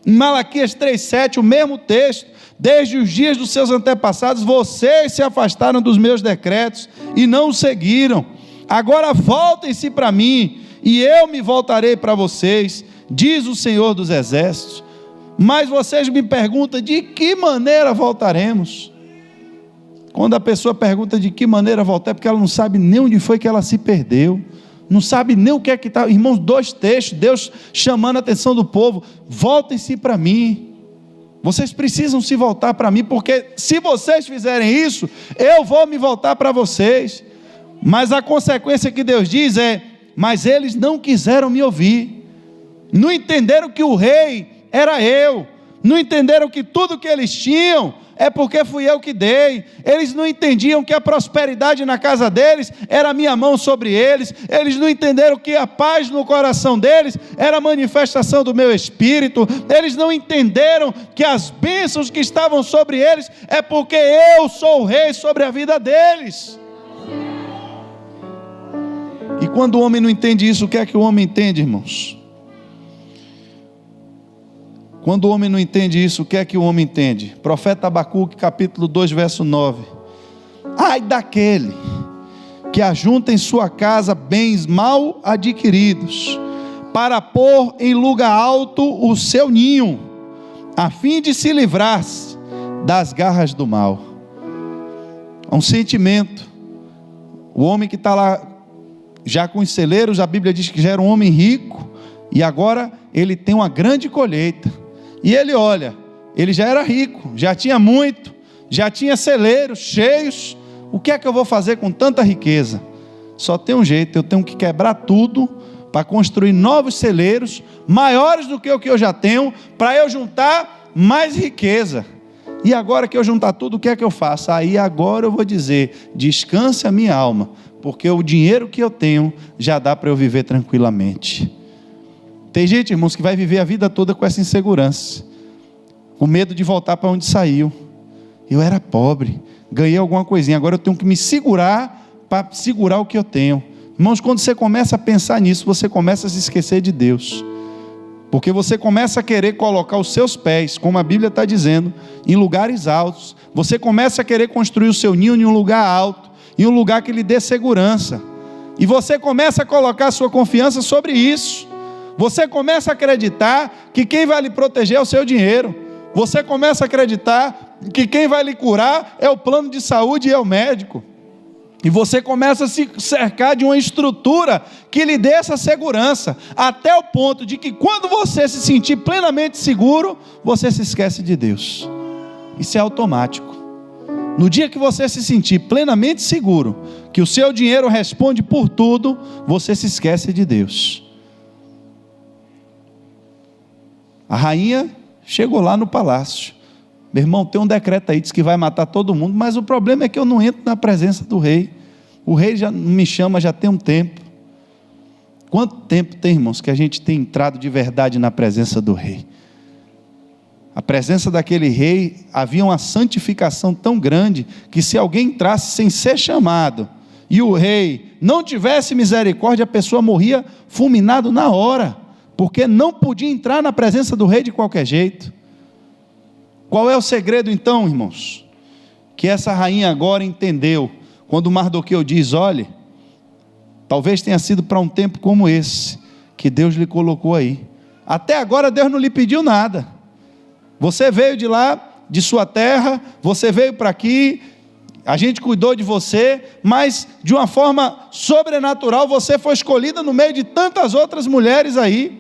Em Malaquias 3,7, o mesmo texto: desde os dias dos seus antepassados, vocês se afastaram dos meus decretos, e não os seguiram. Agora voltem-se para mim, e eu me voltarei para vocês, diz o Senhor dos Exércitos. Mas vocês me perguntam: de que maneira voltaremos? Quando a pessoa pergunta de que maneira voltar, é porque ela não sabe nem onde foi que ela se perdeu, não sabe nem o que é que está. Irmãos, 2 textos, Deus chamando a atenção do povo: voltem-se para mim, vocês precisam se voltar para mim, porque se vocês fizerem isso, eu vou me voltar para vocês. Mas a consequência que Deus diz é: mas eles não quiseram me ouvir, não entenderam que o rei era eu, não entenderam que tudo que eles tinham é porque fui eu que dei. Eles não entendiam que a prosperidade na casa deles era a minha mão sobre eles. Eles não entenderam que a paz no coração deles era a manifestação do meu Espírito. Eles não entenderam que as bênçãos que estavam sobre eles é porque eu sou o rei sobre a vida deles. E quando o homem não entende isso, o que é que o homem entende, irmãos? Quando o homem não entende isso, o que é que o homem entende? Profeta Abacuque, capítulo 2, verso 9. Ai daquele que ajunta em sua casa bens mal adquiridos, para pôr em lugar alto o seu ninho, a fim de se livrar das garras do mal. É um sentimento. O homem que está lá já com os celeiros, a Bíblia diz que já era um homem rico, e agora ele tem uma grande colheita. E ele olha, ele já era rico, já tinha muito, já tinha celeiros cheios. O que é que eu vou fazer com tanta riqueza? Só tem um jeito: eu tenho que quebrar tudo para construir novos celeiros, maiores do que o que eu já tenho, para eu juntar mais riqueza. E agora que eu juntar tudo, o que é que eu faço? Aí agora eu vou dizer: descanse a minha alma, porque o dinheiro que eu tenho já dá para eu viver tranquilamente. Tem gente, irmãos, que vai viver a vida toda com essa insegurança, com medo de voltar para onde saiu. Eu era pobre, ganhei alguma coisinha, agora eu tenho que me segurar para segurar o que eu tenho. Irmãos, quando você começa a pensar nisso, você começa a se esquecer de Deus, porque você começa a querer colocar os seus pés, como a Bíblia está dizendo, em lugares altos. Você começa a querer construir o seu ninho em um lugar alto, em um lugar que lhe dê segurança, e você começa a colocar a sua confiança sobre isso. Você começa a acreditar que quem vai lhe proteger é o seu dinheiro. Você começa a acreditar que quem vai lhe curar é o plano de saúde e é o médico. E você começa a se cercar de uma estrutura que lhe dê essa segurança, até o ponto de que quando você se sentir plenamente seguro, você se esquece de Deus. Isso é automático. No dia que você se sentir plenamente seguro, que o seu dinheiro responde por tudo, você se esquece de Deus. A rainha chegou lá no palácio: meu irmão, tem um decreto aí, diz que vai matar todo mundo, mas o problema é que eu não entro na presença do rei. O rei já me chama já tem um tempo. Quanto tempo tem, irmãos, que a gente tem entrado de verdade na presença do rei? A presença daquele rei, havia uma santificação tão grande, que se alguém entrasse sem ser chamado, e o rei não tivesse misericórdia, a pessoa morria fulminado na hora, porque não podia entrar na presença do rei de qualquer jeito. Qual é o segredo então, irmãos? Que essa rainha agora entendeu, quando Mardoqueu diz: olhe, talvez tenha sido para um tempo como esse, que Deus lhe colocou aí. Até agora Deus não lhe pediu nada. Você veio de lá, de sua terra, você veio para aqui, a gente cuidou de você, mas de uma forma sobrenatural, você foi escolhida no meio de tantas outras mulheres aí.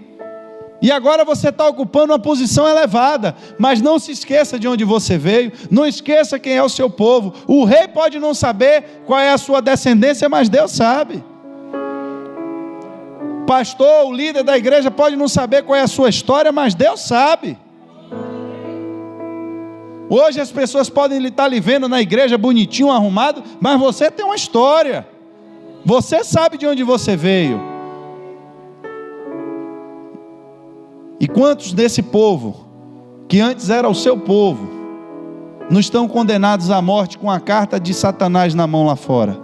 E agora você está ocupando uma posição elevada, mas não se esqueça de onde você veio, não esqueça quem é o seu povo. O rei pode não saber qual é a sua descendência, mas Deus sabe. O pastor, o líder da igreja pode não saber qual é a sua história, mas Deus sabe. Hoje as pessoas podem estar lhe vendo na igreja bonitinho, arrumado, mas você tem uma história. Você sabe de onde você veio. E quantos desse povo, que antes era o seu povo, não estão condenados à morte com a carta de Satanás na mão lá fora?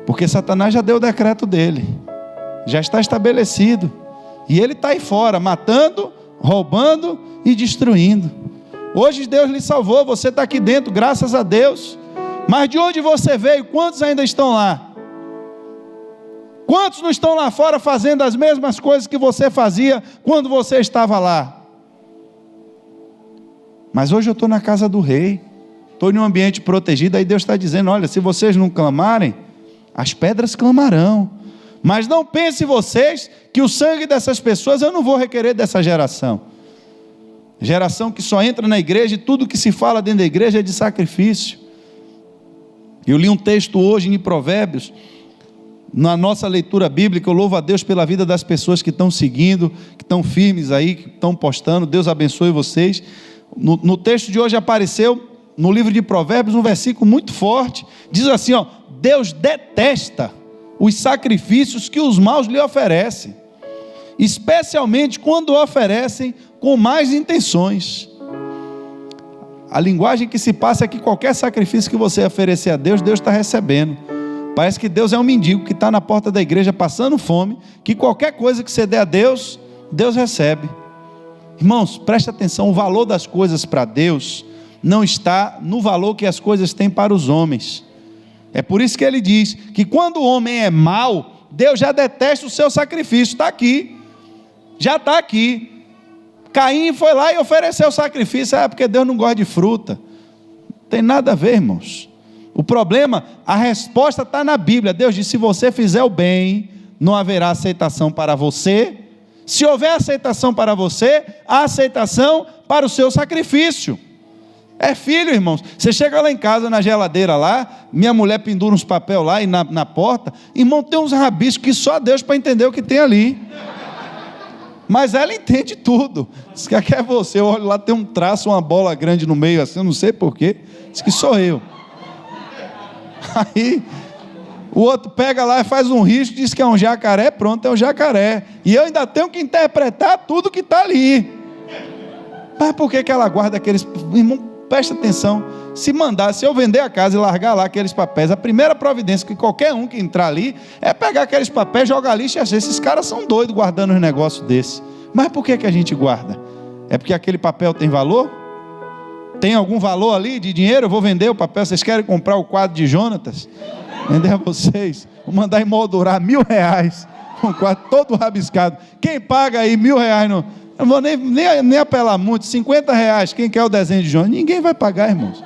Porque Satanás já deu o decreto dele, já está estabelecido, e ele está aí fora, matando, roubando e destruindo. Hoje Deus lhe salvou, você está aqui dentro, graças a Deus. Mas de onde você veio, quantos ainda estão lá? Quantos não estão lá fora fazendo as mesmas coisas que você fazia quando você estava lá? Mas hoje eu estou na casa do rei, estou em um ambiente protegido, aí Deus está dizendo, olha, se vocês não clamarem, as pedras clamarão. Mas não pense vocês que o sangue dessas pessoas eu não vou requerer dessa geração. Geração que só entra na igreja e tudo que se fala dentro da igreja é de sacrifício. Eu li um texto hoje em Provérbios, na nossa leitura bíblica. Eu louvo a Deus pela vida das pessoas que estão seguindo, que estão firmes aí, que estão postando. Deus abençoe vocês. No texto de hoje apareceu, no livro de Provérbios, um versículo muito forte. Diz assim, ó: Deus detesta os sacrifícios que os maus lhe oferecem, especialmente quando oferecem com más intenções. A linguagem que se passa é que qualquer sacrifício que você oferecer a Deus, Deus está recebendo. Parece que Deus é um mendigo que está na porta da igreja passando fome, que qualquer coisa que você der a Deus, Deus recebe. Irmãos, preste atenção, o valor das coisas para Deus não está no valor que as coisas têm para os homens. É por isso que ele diz que quando o homem é mau, Deus já detesta o seu sacrifício. Está aqui, já está aqui. Caim foi lá e ofereceu o sacrifício, porque Deus não gosta de fruta. Não tem nada a ver, irmãos. O problema, a resposta está na Bíblia. Deus diz, se você fizer o bem, não haverá aceitação para você. Se houver aceitação para você, há aceitação para o seu sacrifício. É filho, irmãos. Você chega lá em casa, na geladeira lá, minha mulher pendura uns papel lá e na porta, irmão, tem uns rabiscos que só Deus para entender o que tem ali. Mas ela entende tudo. Diz que aqui é você. Eu olho lá, tem um traço, uma bola grande no meio assim, eu não sei porquê. Diz que sou eu. Aí o outro pega lá e faz um risco, diz que é um jacaré, pronto, é um jacaré. E eu ainda tenho que interpretar tudo que está ali. Mas por que ela guarda aqueles... Irmão, presta atenção. Se eu vender a casa e largar lá aqueles papéis, a primeira providência que qualquer um que entrar ali é pegar aqueles papéis, jogar lixo e achar, esses caras são doidos guardando um negócio desse. Mas por que a gente guarda? É porque aquele papel tem valor? Tem algum valor ali de dinheiro? Eu vou vender o papel. Vocês querem comprar o quadro de Jonatas? Vender a vocês? Vou mandar emoldurar R$1.000, um quadro todo rabiscado. Quem paga aí R$1.000? Não vou nem apelar muito. R$50. Quem quer o desenho de Jonatas? Ninguém vai pagar, irmãos.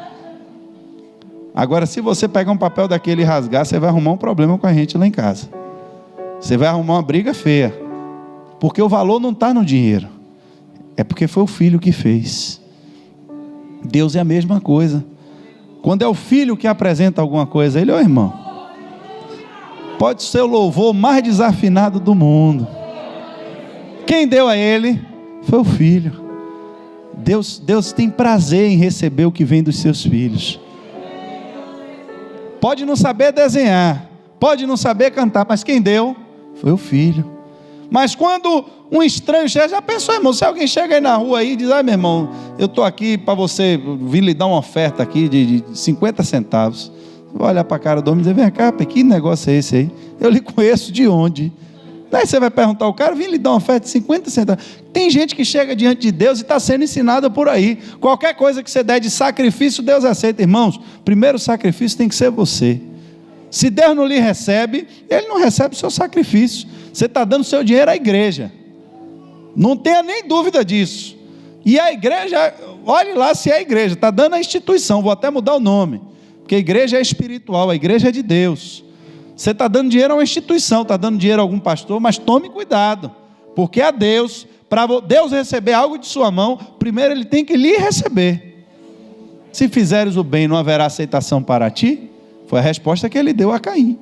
Agora, se você pegar um papel daquele e rasgar, você vai arrumar um problema com a gente lá em casa. Você vai arrumar uma briga feia. Porque o valor não está no dinheiro. É porque foi o filho que fez. Deus é a mesma coisa. Quando é o filho que apresenta alguma coisa, ele, irmão, pode ser o louvor mais desafinado do mundo. Quem deu a ele foi o filho. Deus tem prazer em receber o que vem dos seus filhos. Pode não saber desenhar, pode não saber cantar, mas quem deu foi o filho. Mas quando um estranho chega, já pensou, irmão, se alguém chega aí na rua aí e diz, meu irmão, eu estou aqui para você, vir lhe dar uma oferta aqui de 50 centavos. Você vai olhar para a cara do homem e dizer, vem cá, que negócio é esse aí? Eu lhe conheço de onde? Daí você vai perguntar ao cara, vim lhe dar uma oferta de 50 centavos. Tem gente que chega diante de Deus e está sendo ensinada por aí. Qualquer coisa que você der de sacrifício, Deus aceita. Irmãos, primeiro sacrifício tem que ser você. Se Deus não lhe recebe, Ele não recebe o seu sacrifício. Você está dando seu dinheiro à igreja. Não tenha nem dúvida disso. E a igreja, olhe lá se é a igreja, está dando a instituição, vou até mudar o nome. Porque a igreja é espiritual, a igreja é de Deus. Você está dando dinheiro a uma instituição, está dando dinheiro a algum pastor, mas tome cuidado. Porque a Deus, para Deus receber algo de sua mão, primeiro Ele tem que lhe receber. Se fizeres o bem, não haverá aceitação para ti? Foi a resposta que Ele deu a Caim.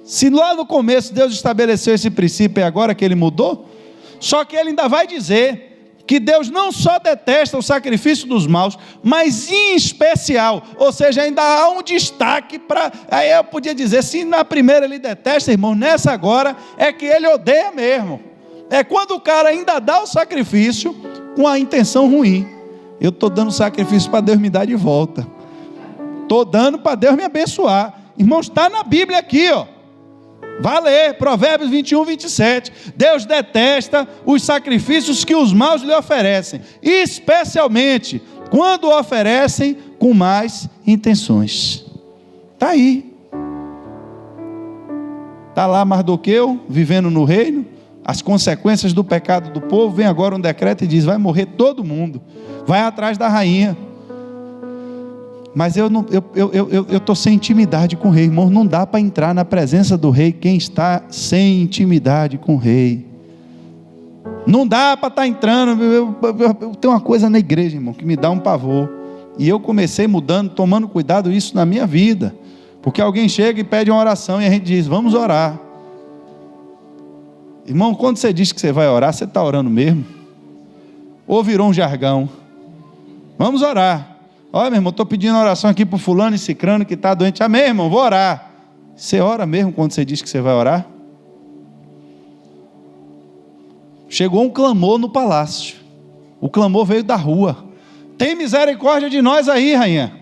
Se lá no começo Deus estabeleceu esse princípio e agora que Ele mudou, só que Ele ainda vai dizer que Deus não só detesta o sacrifício dos maus, mas em especial, ou seja, ainda há um destaque para, aí eu podia dizer, se na primeira ele detesta, irmão, nessa agora é que ele odeia mesmo. É quando o cara ainda dá o sacrifício com a intenção ruim. Eu estou dando sacrifício para Deus me dar de volta. Estou dando para Deus me abençoar. Irmãos, está na Bíblia aqui, ó. Vai ler, Provérbios 21, 27. Deus detesta os sacrifícios que os maus lhe oferecem, especialmente quando oferecem com más intenções. Está aí. Está lá Mardoqueu, vivendo no reino, as consequências do pecado do povo, vem agora um decreto e diz, vai morrer todo mundo, vai atrás da rainha. Mas eu estou sem intimidade com o rei, irmão. Não dá para entrar na presença do rei quem está sem intimidade com o rei. Não dá para estar entrando. Eu tenho uma coisa na igreja, irmão, que me dá um pavor. E eu comecei mudando, tomando cuidado isso na minha vida. Porque alguém chega e pede uma oração e a gente diz, vamos orar. Irmão, quando você diz que você vai orar, você está orando mesmo? Ou virou um jargão? Vamos orar. Olha, meu irmão, estou pedindo oração aqui para o fulano e cicrano que está doente. Amém, irmão, vou orar. Você ora mesmo quando você diz que você vai orar? Chegou um clamor no palácio. O clamor veio da rua. Tem misericórdia de nós aí, rainha.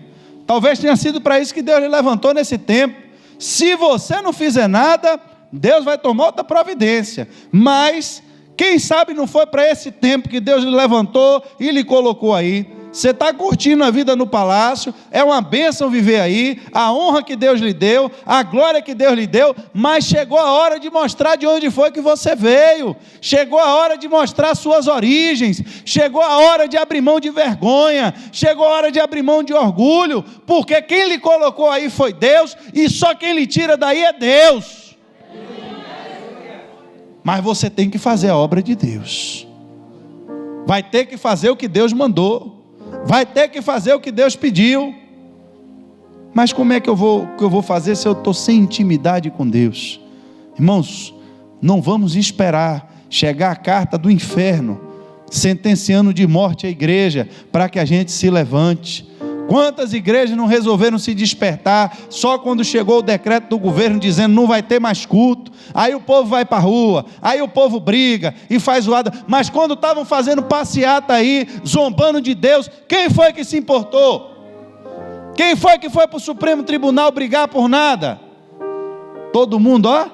Talvez tenha sido para isso que Deus lhe levantou nesse tempo. Se você não fizer nada, Deus vai tomar outra providência. Mas, quem sabe não foi para esse tempo que Deus lhe levantou e lhe colocou aí. Você está curtindo a vida no palácio, é uma bênção viver aí, a honra que Deus lhe deu, a glória que Deus lhe deu, mas chegou a hora de mostrar de onde foi que você veio, chegou a hora de mostrar suas origens, chegou a hora de abrir mão de vergonha, chegou a hora de abrir mão de orgulho, porque quem lhe colocou aí foi Deus, e só quem lhe tira daí é Deus. Mas você tem que fazer a obra de Deus, vai ter que fazer o que Deus mandou, vai ter que fazer o que Deus pediu. Mas como é que eu vou fazer se eu estou sem intimidade com Deus? Irmãos, não vamos esperar chegar a carta do inferno sentenciando de morte a igreja para que a gente se levante. Quantas igrejas não resolveram se despertar só quando chegou o decreto do governo dizendo não vai ter mais culto? Aí o povo vai para a rua, aí o povo briga e faz zoada. Mas quando estavam fazendo passeata aí, zombando de Deus, quem foi que se importou? Quem foi que foi para o Supremo Tribunal brigar por nada? Todo mundo, ó,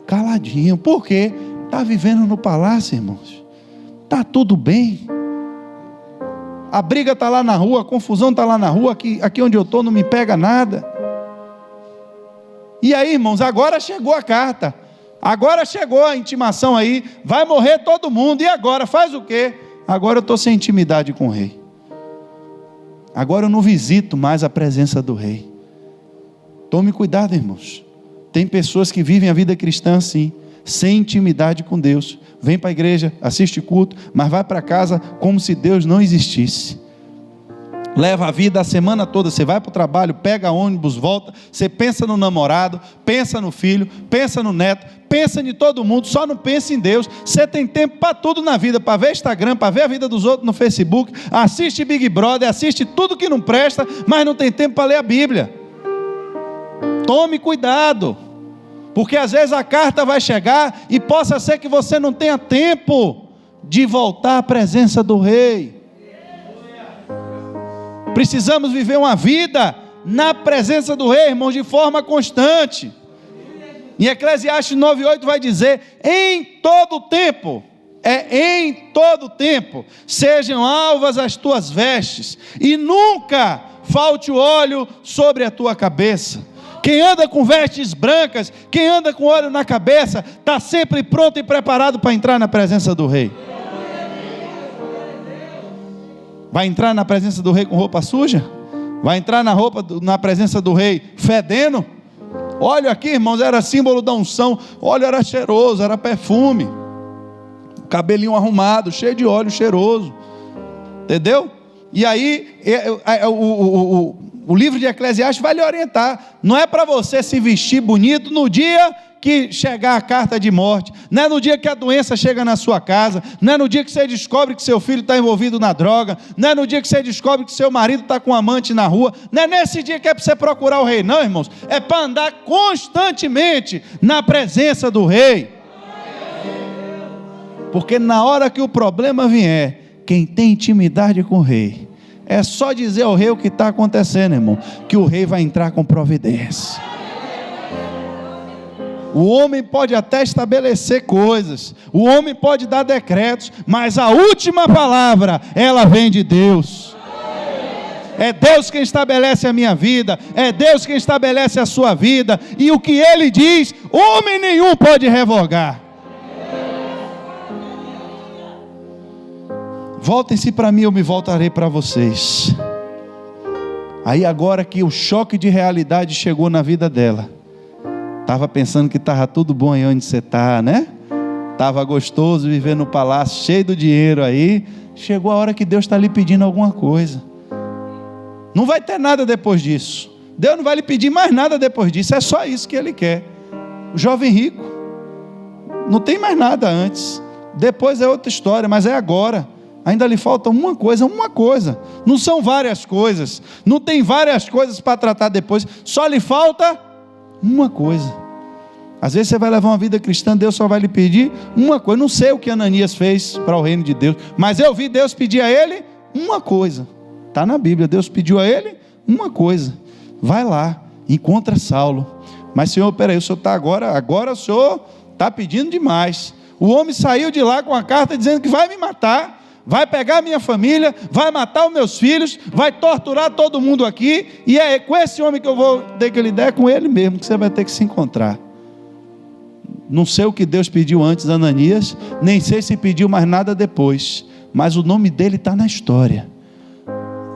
caladinho. Por quê? Está vivendo no palácio, irmãos. Está tudo bem. A briga está lá na rua, a confusão está lá na rua, aqui onde eu estou não me pega nada. E aí, irmãos, agora chegou a carta, agora chegou a intimação aí, vai morrer todo mundo, e agora faz o quê? Agora eu estou sem intimidade com o rei, agora eu não visito mais a presença do rei. Tome cuidado, irmãos, tem pessoas que vivem a vida cristã assim, sem intimidade com Deus, vem para a igreja, assiste culto, mas vai para casa como se Deus não existisse, leva a vida a semana toda, você vai para o trabalho, pega ônibus, volta, você pensa no namorado, pensa no filho, pensa no neto, pensa em todo mundo, só não pensa em Deus. Você tem tempo para tudo na vida, para ver Instagram, para ver a vida dos outros no Facebook, assiste Big Brother, assiste tudo que não presta, mas não tem tempo para ler a Bíblia. Tome cuidado, porque às vezes a carta vai chegar e possa ser que você não tenha tempo de voltar à presença do rei. Precisamos viver uma vida na presença do rei, irmãos, de forma constante. Em Eclesiastes 9:8 vai dizer, em todo tempo, em todo tempo, sejam alvas as tuas vestes, e nunca falte o óleo sobre a tua cabeça. Quem anda com vestes brancas, quem anda com óleo na cabeça, está sempre pronto e preparado para entrar na presença do rei. Vai entrar na presença do rei com roupa suja? Vai entrar na presença do rei fedendo? Óleo aqui, irmãos, era símbolo da unção. Óleo era cheiroso, era perfume. Cabelinho arrumado, cheio de óleo cheiroso. Entendeu? E aí, o livro de Eclesiastes vai lhe orientar. Não é para você se vestir bonito no dia que chegar a carta de morte, não é no dia que a doença chega na sua casa, não é no dia que você descobre que seu filho está envolvido na droga, não é no dia que você descobre que seu marido está com um amante na rua, não é nesse dia que é para você procurar o rei, não, irmãos, é para andar constantemente na presença do rei, porque na hora que o problema vier, quem tem intimidade com o rei, é só dizer ao rei o que está acontecendo, irmão, que o rei vai entrar com providência. O homem pode até estabelecer coisas, o homem pode dar decretos, mas a última palavra, ela vem de Deus. É Deus quem estabelece a minha vida, é Deus quem estabelece a sua vida, e o que Ele diz, homem nenhum pode revogar. Voltem-se para mim, eu me voltarei para vocês. Aí agora que o choque de realidade chegou na vida dela, estava pensando que estava tudo bom aí onde você está, né? Estava gostoso viver no palácio, cheio do dinheiro aí. Chegou a hora que Deus está lhe pedindo alguma coisa. Não vai ter nada depois disso. Deus não vai lhe pedir mais nada depois disso. É só isso que Ele quer. O jovem rico, não tem mais nada antes. Depois é outra história, mas é agora. Ainda lhe falta uma coisa, não são várias coisas, não tem várias coisas para tratar depois, só lhe falta uma coisa. Às vezes você vai levar uma vida cristã, Deus só vai lhe pedir uma coisa. Não sei o que Ananias fez para o reino de Deus, mas eu vi Deus pedir a ele uma coisa, está na Bíblia, Deus pediu a ele uma coisa, vai lá, encontra Saulo. Mas Senhor, peraí, o Senhor está agora o Senhor está pedindo demais. O homem saiu de lá com a carta dizendo que vai me matar, vai pegar a minha família, vai matar os meus filhos, vai torturar todo mundo aqui, e é com esse homem que eu vou ter que lidar, é com ele mesmo que você vai ter que se encontrar. Não sei o que Deus pediu antes a Ananias, nem sei se pediu mais nada depois, mas o nome dele está na história,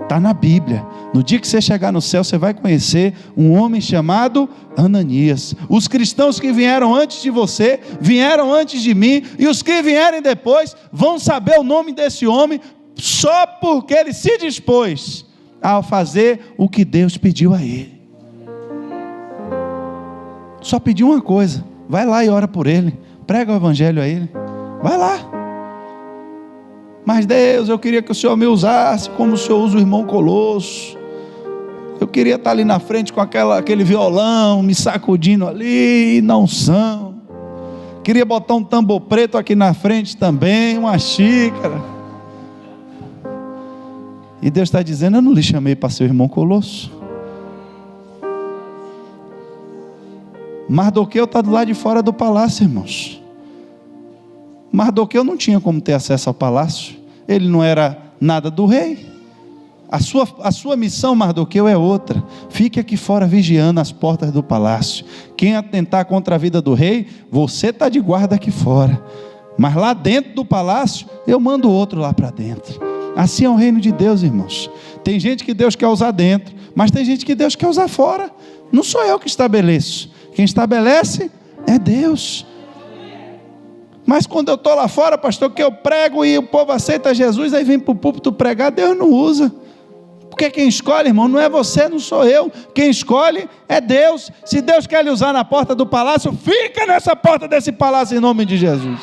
está na Bíblia. No dia que você chegar no céu, você vai conhecer um homem chamado Ananias. Os cristãos que vieram antes de você, vieram antes de mim, e os que vierem depois, vão saber o nome desse homem, só porque ele se dispôs a fazer o que Deus pediu a ele. Só pediu uma coisa, vai lá e ora por ele, prega o evangelho a ele, vai lá. Mas Deus, eu queria que o Senhor me usasse como o Senhor usa o irmão Colosso. Eu queria estar ali na frente com aquele violão, me sacudindo ali, na unção. Queria botar um tambor preto aqui na frente também, uma xícara. E Deus está dizendo, eu não lhe chamei para ser o irmão Colosso. Mardoqueu está do lado de fora do palácio, irmãos. Mardoqueu não tinha como ter acesso ao palácio. Ele não era nada do rei. A sua missão, Mardoqueu, é outra. Fique aqui fora vigiando as portas do palácio. Quem atentar contra a vida do rei, você está de guarda aqui fora. Mas lá dentro do palácio, eu mando outro lá para dentro. Assim é o reino de Deus, irmãos. Tem gente que Deus quer usar dentro, mas tem gente que Deus quer usar fora. Não sou eu que estabeleço. Quem estabelece é Deus. Mas quando eu estou lá fora, pastor, que eu prego e o povo aceita Jesus, aí vem para o púlpito pregar, Deus não usa. Porque quem escolhe, irmão, não é você, não sou eu. Quem escolhe é Deus. Se Deus quer lhe usar na porta do palácio, fica nessa porta desse palácio em nome de Jesus.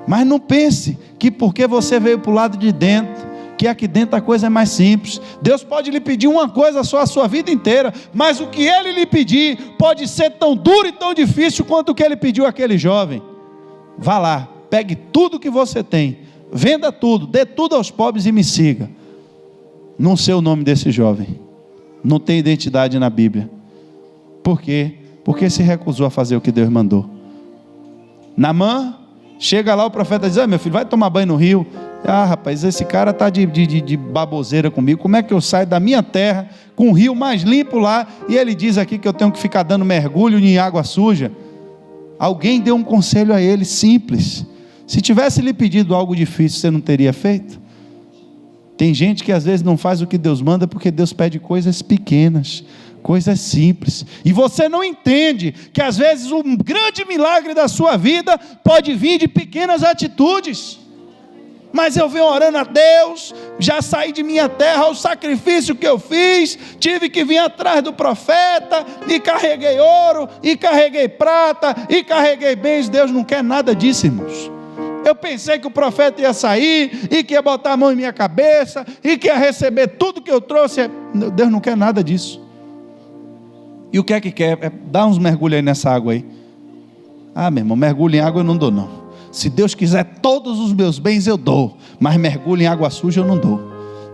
Mas não pense que porque você veio para o lado de dentro, que aqui dentro a coisa é mais simples. Deus pode lhe pedir uma coisa só a sua vida inteira, mas o que Ele lhe pedir pode ser tão duro e tão difícil quanto o que Ele pediu àquele jovem. Vá lá, pegue tudo que você tem, venda tudo, dê tudo aos pobres e me siga. Não sei o nome desse jovem, não tem identidade na Bíblia. Por quê? Porque se recusou a fazer o que Deus mandou. Naamã, chega lá, o profeta diz, meu filho, vai tomar banho no rio. Rapaz, esse cara está de baboseira comigo. Como é que eu saio da minha terra com o rio mais limpo lá, e ele diz aqui que eu tenho que ficar dando mergulho em água suja? Alguém deu um conselho a ele simples. Se tivesse lhe pedido algo difícil, você não teria feito? Tem gente que às vezes não faz o que Deus manda, porque Deus pede coisas pequenas, coisas simples, e você não entende que às vezes um grande milagre da sua vida pode vir de pequenas atitudes. mas eu venho orando a Deus, já saí de minha terra, o sacrifício que eu fiz, tive que vir atrás do profeta, e carreguei ouro, e carreguei prata, e carreguei bens. Deus não quer nada disso, irmãos. Eu pensei que o profeta ia sair, e que ia botar a mão em minha cabeça, e que ia receber tudo que eu trouxe. Deus não quer nada disso. E o que é que quer? É dar uns mergulhos aí nessa água aí. Ah, meu irmão, mergulho em água eu não dou não. Se Deus quiser todos os meus bens eu dou, mas mergulho em água suja eu não dou.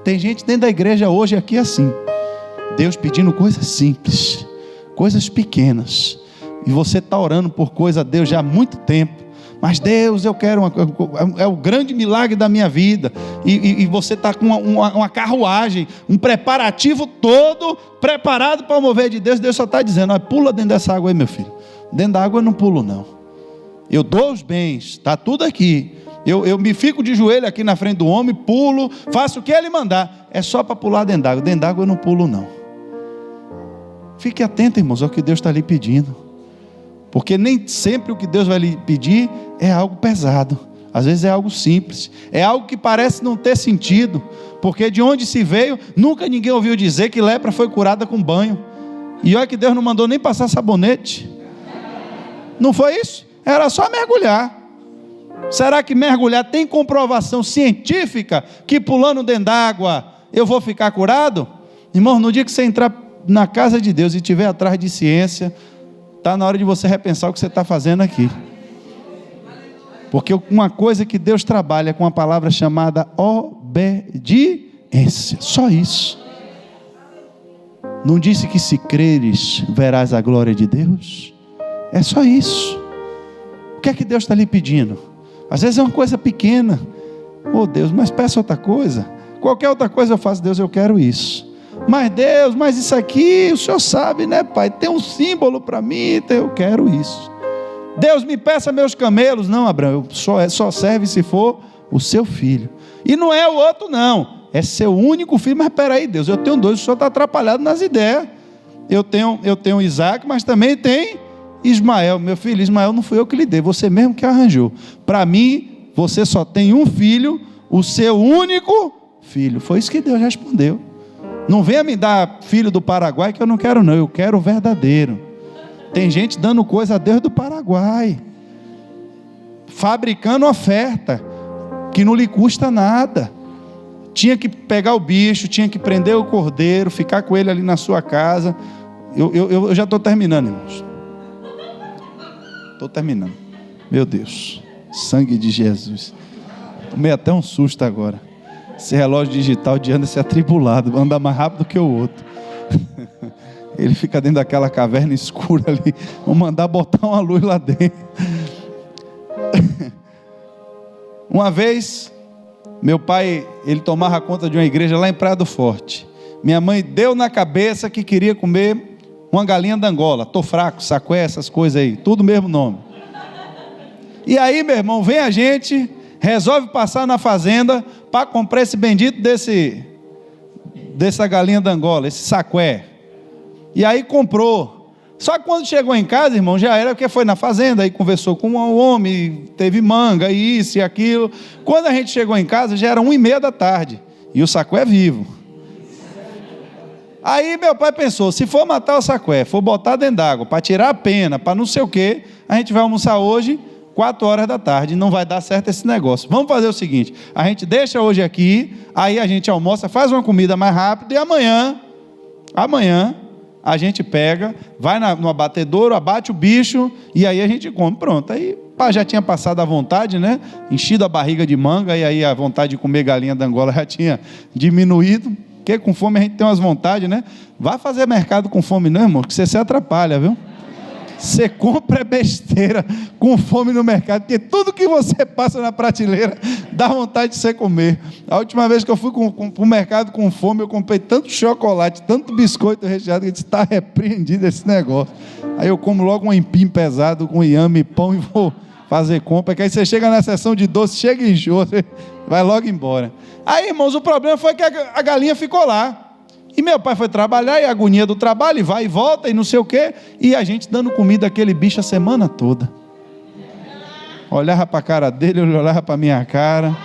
Tem gente dentro da igreja hoje aqui assim, Deus pedindo coisas simples, coisas pequenas, e você está orando por coisa a Deus já há muito tempo, mas Deus, eu quero é o grande milagre da minha vida, e você está com uma carruagem, um preparativo todo preparado para o mover de Deus. Deus só está dizendo: pula dentro dessa água aí, meu filho. Dentro da água eu não pulo não. Eu dou os bens, está tudo aqui. Eu me fico de joelho aqui na frente do homem, pulo, faço o que ele mandar. É só para pular dentro d'água. Dentro d'água eu não pulo não. Fique atento, irmãos, ao que Deus está lhe pedindo. Porque nem sempre o que Deus vai lhe pedir é algo pesado. Às vezes é algo simples. É algo que parece não ter sentido. Porque de onde se veio, nunca ninguém ouviu dizer que lepra foi curada com banho. E olha que Deus não mandou nem passar sabonete. Não foi isso? Era só mergulhar. Será que mergulhar tem comprovação científica que pulando dentro d'água eu vou ficar curado? Irmão, no dia que você entrar na casa de Deus e estiver atrás de ciência, está na hora de você repensar o que você está fazendo aqui. Porque uma coisa que Deus trabalha é com uma palavra chamada obediência. Só isso. Não disse que se creres verás a glória de Deus? É só isso. O que é que Deus está lhe pedindo? Às vezes é uma coisa pequena. Oh Deus, mas peça outra coisa. Qualquer outra coisa eu faço. Deus, eu quero isso. Mas Deus, mas isso aqui, o Senhor sabe, né, Pai? Tem um símbolo para mim, então eu quero isso. Deus, me peça meus camelos. Não, Abraão, só serve se for o seu filho. E não é o outro não. É seu único filho. Mas peraí, Deus, eu tenho dois. O Senhor está atrapalhado nas ideias. Eu tenho Isaac, mas também tem Ismael. Meu filho, Ismael não fui eu que lhe dei, você mesmo que arranjou. Para mim, você só tem um filho, o seu único filho. Foi isso que Deus respondeu. Não venha me dar filho do Paraguai, que eu não quero não, eu quero o verdadeiro. Tem gente dando coisa a Deus do Paraguai, fabricando oferta que não lhe custa nada. Tinha que pegar o bicho, tinha que prender o cordeiro, ficar com ele ali na sua casa. Eu já estou terminando, irmãos. Estou terminando. Meu Deus, sangue de Jesus. Tomei até um susto agora. Esse relógio digital de anda-se atribulado, anda mais rápido que o outro. Ele fica dentro daquela caverna escura ali. Vou mandar botar uma luz lá dentro. Uma vez, meu pai, ele tomava conta de uma igreja lá em Praia do Forte. Minha mãe deu na cabeça que queria comer uma galinha da Angola. Tô fraco, sacué, essas coisas aí. Tudo mesmo nome. E aí, meu irmão, vem a gente, resolve passar na fazenda para comprar esse bendito dessa galinha da Angola, esse sacué. E aí comprou. Só que quando chegou em casa, irmão, já era porque foi na fazenda, aí conversou com um homem, teve manga, isso e aquilo. Quando a gente chegou em casa, já era 1h30 da tarde. E o sacué vivo. Aí meu pai pensou, se for matar o sacué, for botar dentro d'água, para tirar a pena, para não sei o quê, a gente vai almoçar hoje, 4 horas da tarde, não vai dar certo esse negócio. Vamos fazer o seguinte, a gente deixa hoje aqui, aí a gente almoça, faz uma comida mais rápida, e amanhã, a gente pega, vai no abatedouro, abate o bicho, e aí a gente come, pronto. Aí já tinha passado a vontade, né? Enchido a barriga de manga, e aí a vontade de comer galinha da Angola já tinha diminuído, porque com fome a gente tem umas vontades, né? Vai fazer mercado com fome não, irmão, que você se atrapalha, viu? Você compra besteira com fome no mercado, porque tudo que você passa na prateleira dá vontade de você comer. A última vez que eu fui para o mercado com fome, eu comprei tanto chocolate, tanto biscoito recheado, que eu disse, está repreendido esse negócio. Aí eu como logo um empim pesado com inhame e pão e vou fazer compra, que aí você chega na seção de doce, chega e enjoa, você vai logo embora. Aí, irmãos, o problema foi que a galinha ficou lá. E meu pai foi trabalhar, e a agonia do trabalho, e vai e volta, e não sei o quê, e a gente dando comida àquele bicho a semana toda. Olhava para a cara dele, ele olhava para a minha cara.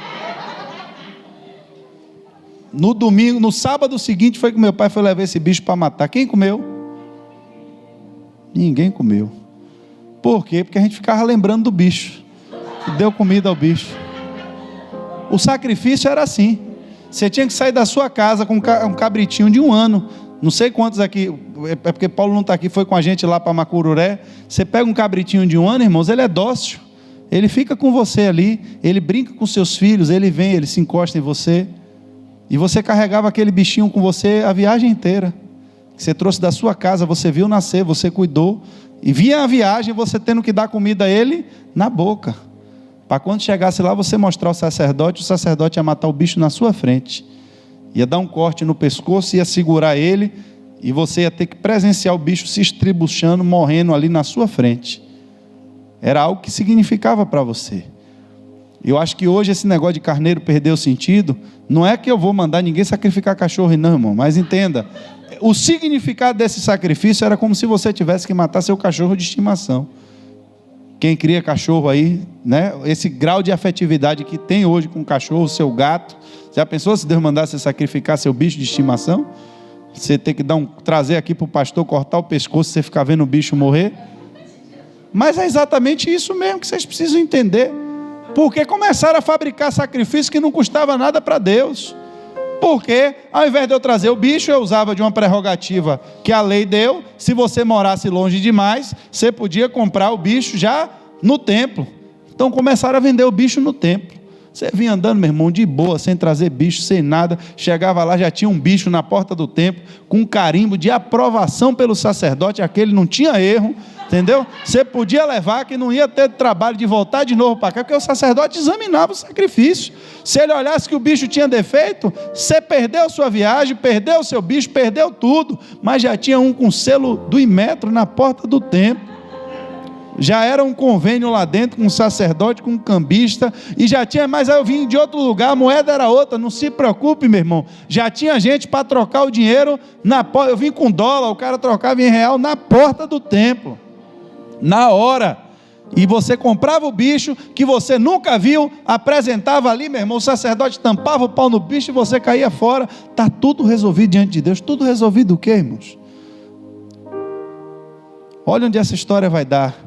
No domingo, no sábado seguinte, foi que meu pai foi levar esse bicho para matar. Quem comeu? Ninguém comeu. Por quê? Porque a gente ficava lembrando do bicho, que deu comida ao bicho. O sacrifício era assim. Você tinha que sair da sua casa com um cabritinho de 1 ano. Não sei quantos aqui, é porque Paulo não está aqui, foi com a gente lá para Macururé. Você pega um cabritinho de 1 ano, irmãos, ele é dócil. Ele fica com você ali, ele brinca com seus filhos, ele vem, ele se encosta em você. E você carregava aquele bichinho com você a viagem inteira. Você trouxe da sua casa, você viu nascer, você cuidou. E vinha a viagem, você tendo que dar comida a ele na boca. Para quando chegasse lá, você mostrar ao sacerdote, o sacerdote ia matar o bicho na sua frente. Ia dar um corte no pescoço, ia segurar ele, e você ia ter que presenciar o bicho se estribuchando, morrendo ali na sua frente. Era algo que significava para você. Eu acho que hoje esse negócio de carneiro perdeu o sentido. Não é que eu vou mandar ninguém sacrificar cachorro, não, irmão. Mas entenda, o significado desse sacrifício era como se você tivesse que matar seu cachorro de estimação. Quem cria cachorro aí, né? Esse grau de afetividade que tem hoje com o cachorro, seu gato. Já pensou se Deus mandasse você sacrificar seu bicho de estimação? Você ter que trazer aqui para o pastor, cortar o pescoço, você ficar vendo o bicho morrer? Mas é exatamente isso mesmo que vocês precisam entender. Porque começaram a fabricar sacrifício que não custava nada para Deus. Porque ao invés de eu trazer o bicho, eu usava de uma prerrogativa que a lei deu. Se você morasse longe demais, você podia comprar o bicho já no templo. Então começaram a vender o bicho no templo. Você vinha andando, meu irmão, de boa, sem trazer bicho, sem nada. Chegava lá, já tinha um bicho na porta do templo, com um carimbo de aprovação pelo sacerdote. Aquele não tinha erro, entendeu? Você podia levar, que não ia ter trabalho de voltar de novo para cá, porque o sacerdote examinava o sacrifício. Se ele olhasse que o bicho tinha defeito, você perdeu a sua viagem, perdeu o seu bicho, perdeu tudo. Mas já tinha um com selo do Imetro na porta do templo. Já era um convênio lá dentro com um sacerdote, com um cambista, e já tinha, mas aí eu vim de outro lugar, a moeda era outra, não se preocupe, meu irmão, já tinha gente para trocar o dinheiro na porta. Eu vim com dólar, o cara trocava em real na porta do templo, na hora, e você comprava o bicho, que você nunca viu, apresentava ali, meu irmão, o sacerdote tampava o pau no bicho e você caía fora. Está tudo resolvido diante de Deus. Tudo resolvido o quê, irmãos? Olha onde essa história vai dar.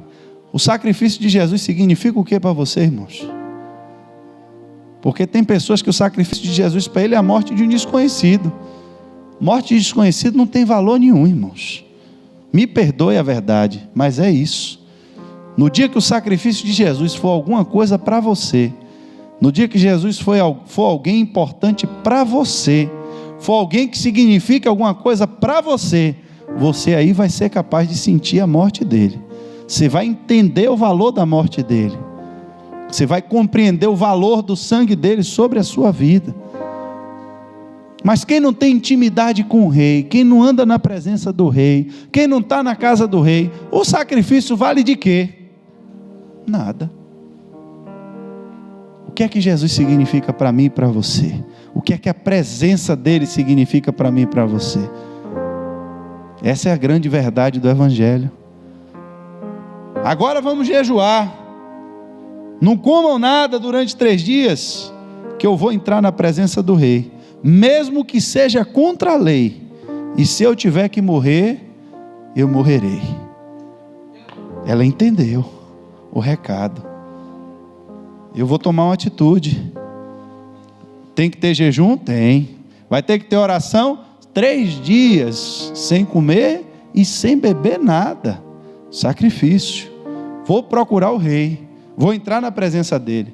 O sacrifício de Jesus significa o que para você, irmãos? Porque tem pessoas que o sacrifício de Jesus para ele é a morte de um desconhecido. Morte de desconhecido não tem valor nenhum, irmãos. Me perdoe a verdade, mas é isso. No dia que o sacrifício de Jesus for alguma coisa para você, no dia que Jesus for alguém importante para você, for alguém que significa alguma coisa para você, você aí vai ser capaz de sentir a morte dele. Você vai entender o valor da morte dele. Você vai compreender o valor do sangue dele sobre a sua vida. Mas quem não tem intimidade com o rei, quem não anda na presença do rei, quem não está na casa do rei, o sacrifício vale de quê? Nada. O que é que Jesus significa para mim e para você? O que é que a presença dele significa para mim e para você? Essa é a grande verdade do Evangelho. Agora vamos jejuar. Não comam nada durante 3 dias, que eu vou entrar na presença do rei, mesmo que seja contra a lei. E se eu tiver que morrer, eu morrerei. Ela entendeu o recado. Eu vou tomar uma atitude. Tem que ter jejum? Tem. Vai ter que ter oração? 3 dias sem comer e sem beber nada. Sacrifício. Vou procurar o rei, vou entrar na presença dele,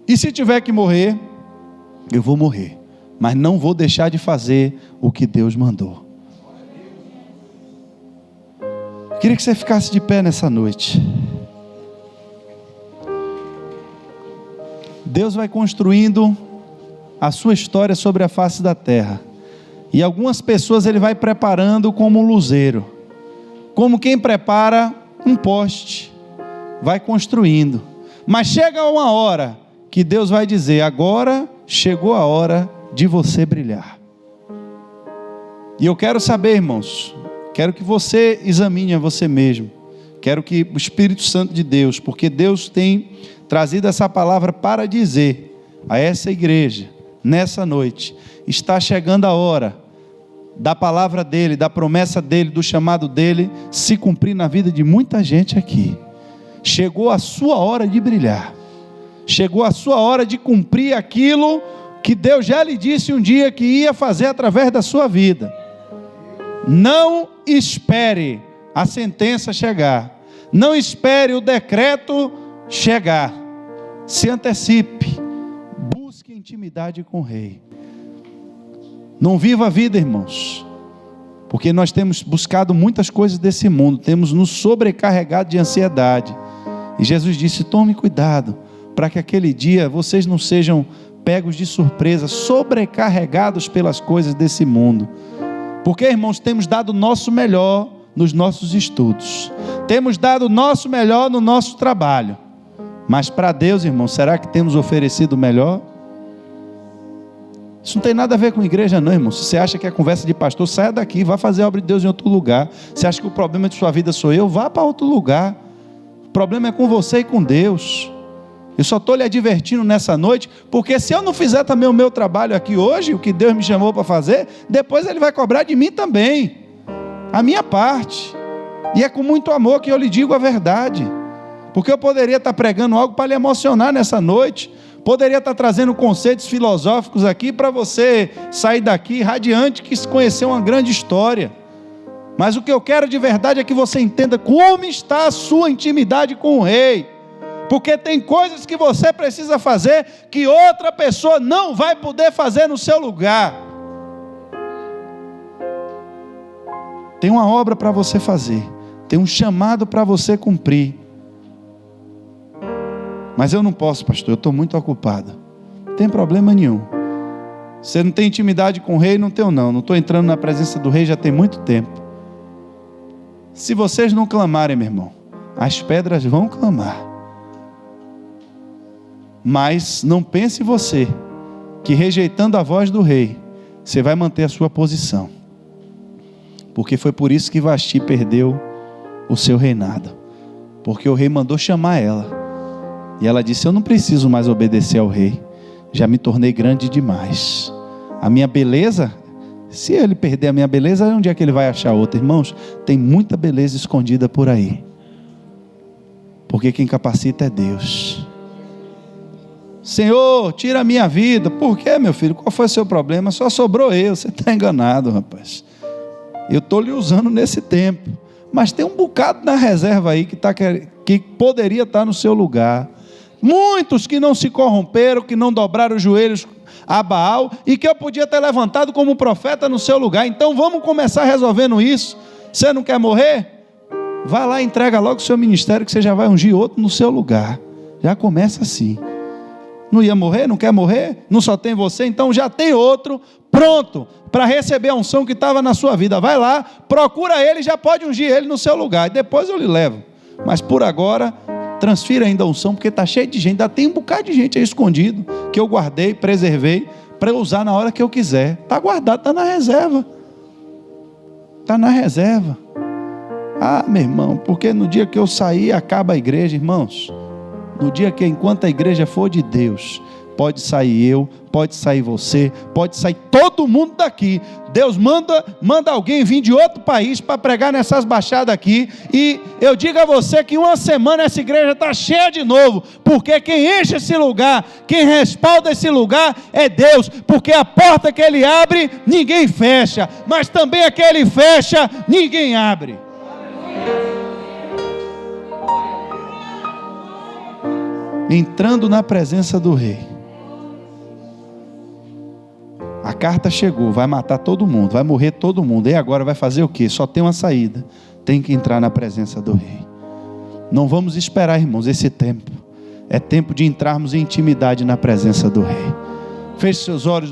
e se tiver que morrer, eu vou morrer, mas não vou deixar de fazer o que Deus mandou. Queria que você ficasse de pé nessa noite. Deus vai construindo a sua história sobre a face da terra, e algumas pessoas Ele vai preparando como um luzeiro, como quem prepara um poste, vai construindo, mas chega uma hora que Deus vai dizer: agora chegou a hora de você brilhar. E eu quero saber, irmãos, quero que você examine a você mesmo, quero que o Espírito Santo de Deus, porque Deus tem trazido essa palavra para dizer a essa igreja, nessa noite. Está chegando a hora da palavra dele, da promessa dele, do chamado dele se cumprir na vida de muita gente aqui. Chegou a sua hora de brilhar. Chegou a sua hora de cumprir aquilo que Deus já lhe disse um dia que ia fazer através da sua vida. Não espere a sentença chegar. Não espere o decreto chegar. Se antecipe. Busque intimidade com o Rei. Não viva a vida, irmãos, porque nós temos buscado muitas coisas desse mundo, temos nos sobrecarregado de ansiedade. E Jesus disse: tome cuidado, para que aquele dia vocês não sejam pegos de surpresa, sobrecarregados pelas coisas desse mundo. Porque, irmãos, temos dado o nosso melhor nos nossos estudos, temos dado o nosso melhor no nosso trabalho, mas para Deus, irmãos, será que temos oferecido o melhor? Isso não tem nada a ver com igreja não, irmão. Se você acha que é conversa de pastor, saia daqui, vá fazer a obra de Deus em outro lugar. Se acha que o problema de sua vida sou eu, vá para outro lugar. O problema é com você e com Deus. Eu só estou lhe advertindo nessa noite, porque se eu não fizer também o meu trabalho aqui hoje, o que Deus me chamou para fazer, depois Ele vai cobrar de mim também, a minha parte. E é com muito amor que eu lhe digo a verdade, porque eu poderia estar pregando algo para lhe emocionar nessa noite, poderia estar trazendo conceitos filosóficos aqui para você sair daqui radiante, que se conheceu uma grande história. Mas o que eu quero de verdade é que você entenda como está a sua intimidade com o Rei. Porque tem coisas que você precisa fazer que outra pessoa não vai poder fazer no seu lugar. Tem uma obra para você fazer, tem um chamado para você cumprir. Mas eu não posso, pastor, eu estou muito ocupado. Não tem problema nenhum. Você não tem intimidade com o Rei? Não tenho não. Não estou entrando na presença do Rei já tem muito tempo. Se vocês não clamarem, meu irmão, as pedras vão clamar. Mas não pense você que rejeitando a voz do Rei, você vai manter a sua posição. Porque foi por isso que Vasti perdeu o seu reinado. Porque o Rei mandou chamar ela. E ela disse: eu não preciso mais obedecer ao Rei, já me tornei grande demais. A minha beleza, se ele perder a minha beleza, onde é que ele vai achar outra? Irmãos, tem muita beleza escondida por aí, porque quem capacita é Deus. Senhor, tira a minha vida. Por quê, meu filho? Qual foi o seu problema? Só sobrou eu. Você está enganado, rapaz. Eu estou lhe usando nesse tempo, mas tem um bocado na reserva aí que poderia estar no seu lugar. Muitos que não se corromperam, que não dobraram os joelhos a Baal, e que eu podia ter levantado como profeta no seu lugar. Então vamos começar resolvendo isso. Você não quer morrer? Vai lá e entrega logo o seu ministério, que você já vai ungir outro no seu lugar. Já começa assim. Não ia morrer? Não quer morrer? Não só tem você? Então já tem outro pronto para receber a unção que estava na sua vida. Vai lá, procura ele, já pode ungir ele no seu lugar, e depois eu lhe levo. Mas por agora, transfira ainda a unção, porque está cheio de gente, ainda tem um bocado de gente aí escondido, que eu guardei, preservei, para eu usar na hora que eu quiser. Está guardado, está na reserva. Está na reserva. Ah, meu irmão, porque no dia que eu sair, acaba a igreja, irmãos. No dia que, enquanto a igreja for de Deus, pode sair eu, pode sair você, pode sair todo mundo daqui. Deus manda alguém vir de outro país para pregar nessas baixadas aqui, e eu digo a você que uma semana essa igreja está cheia de novo, porque quem enche esse lugar, quem respalda esse lugar é Deus, porque a porta que Ele abre, ninguém fecha, mas também a que Ele fecha, ninguém abre. Entrando na presença do Rei. A carta chegou, vai matar todo mundo, vai morrer todo mundo. E agora vai fazer o quê? Só tem uma saída. Tem que entrar na presença do Rei. Não vamos esperar, irmãos, esse tempo. É tempo de entrarmos em intimidade na presença do Rei. Feche seus olhos.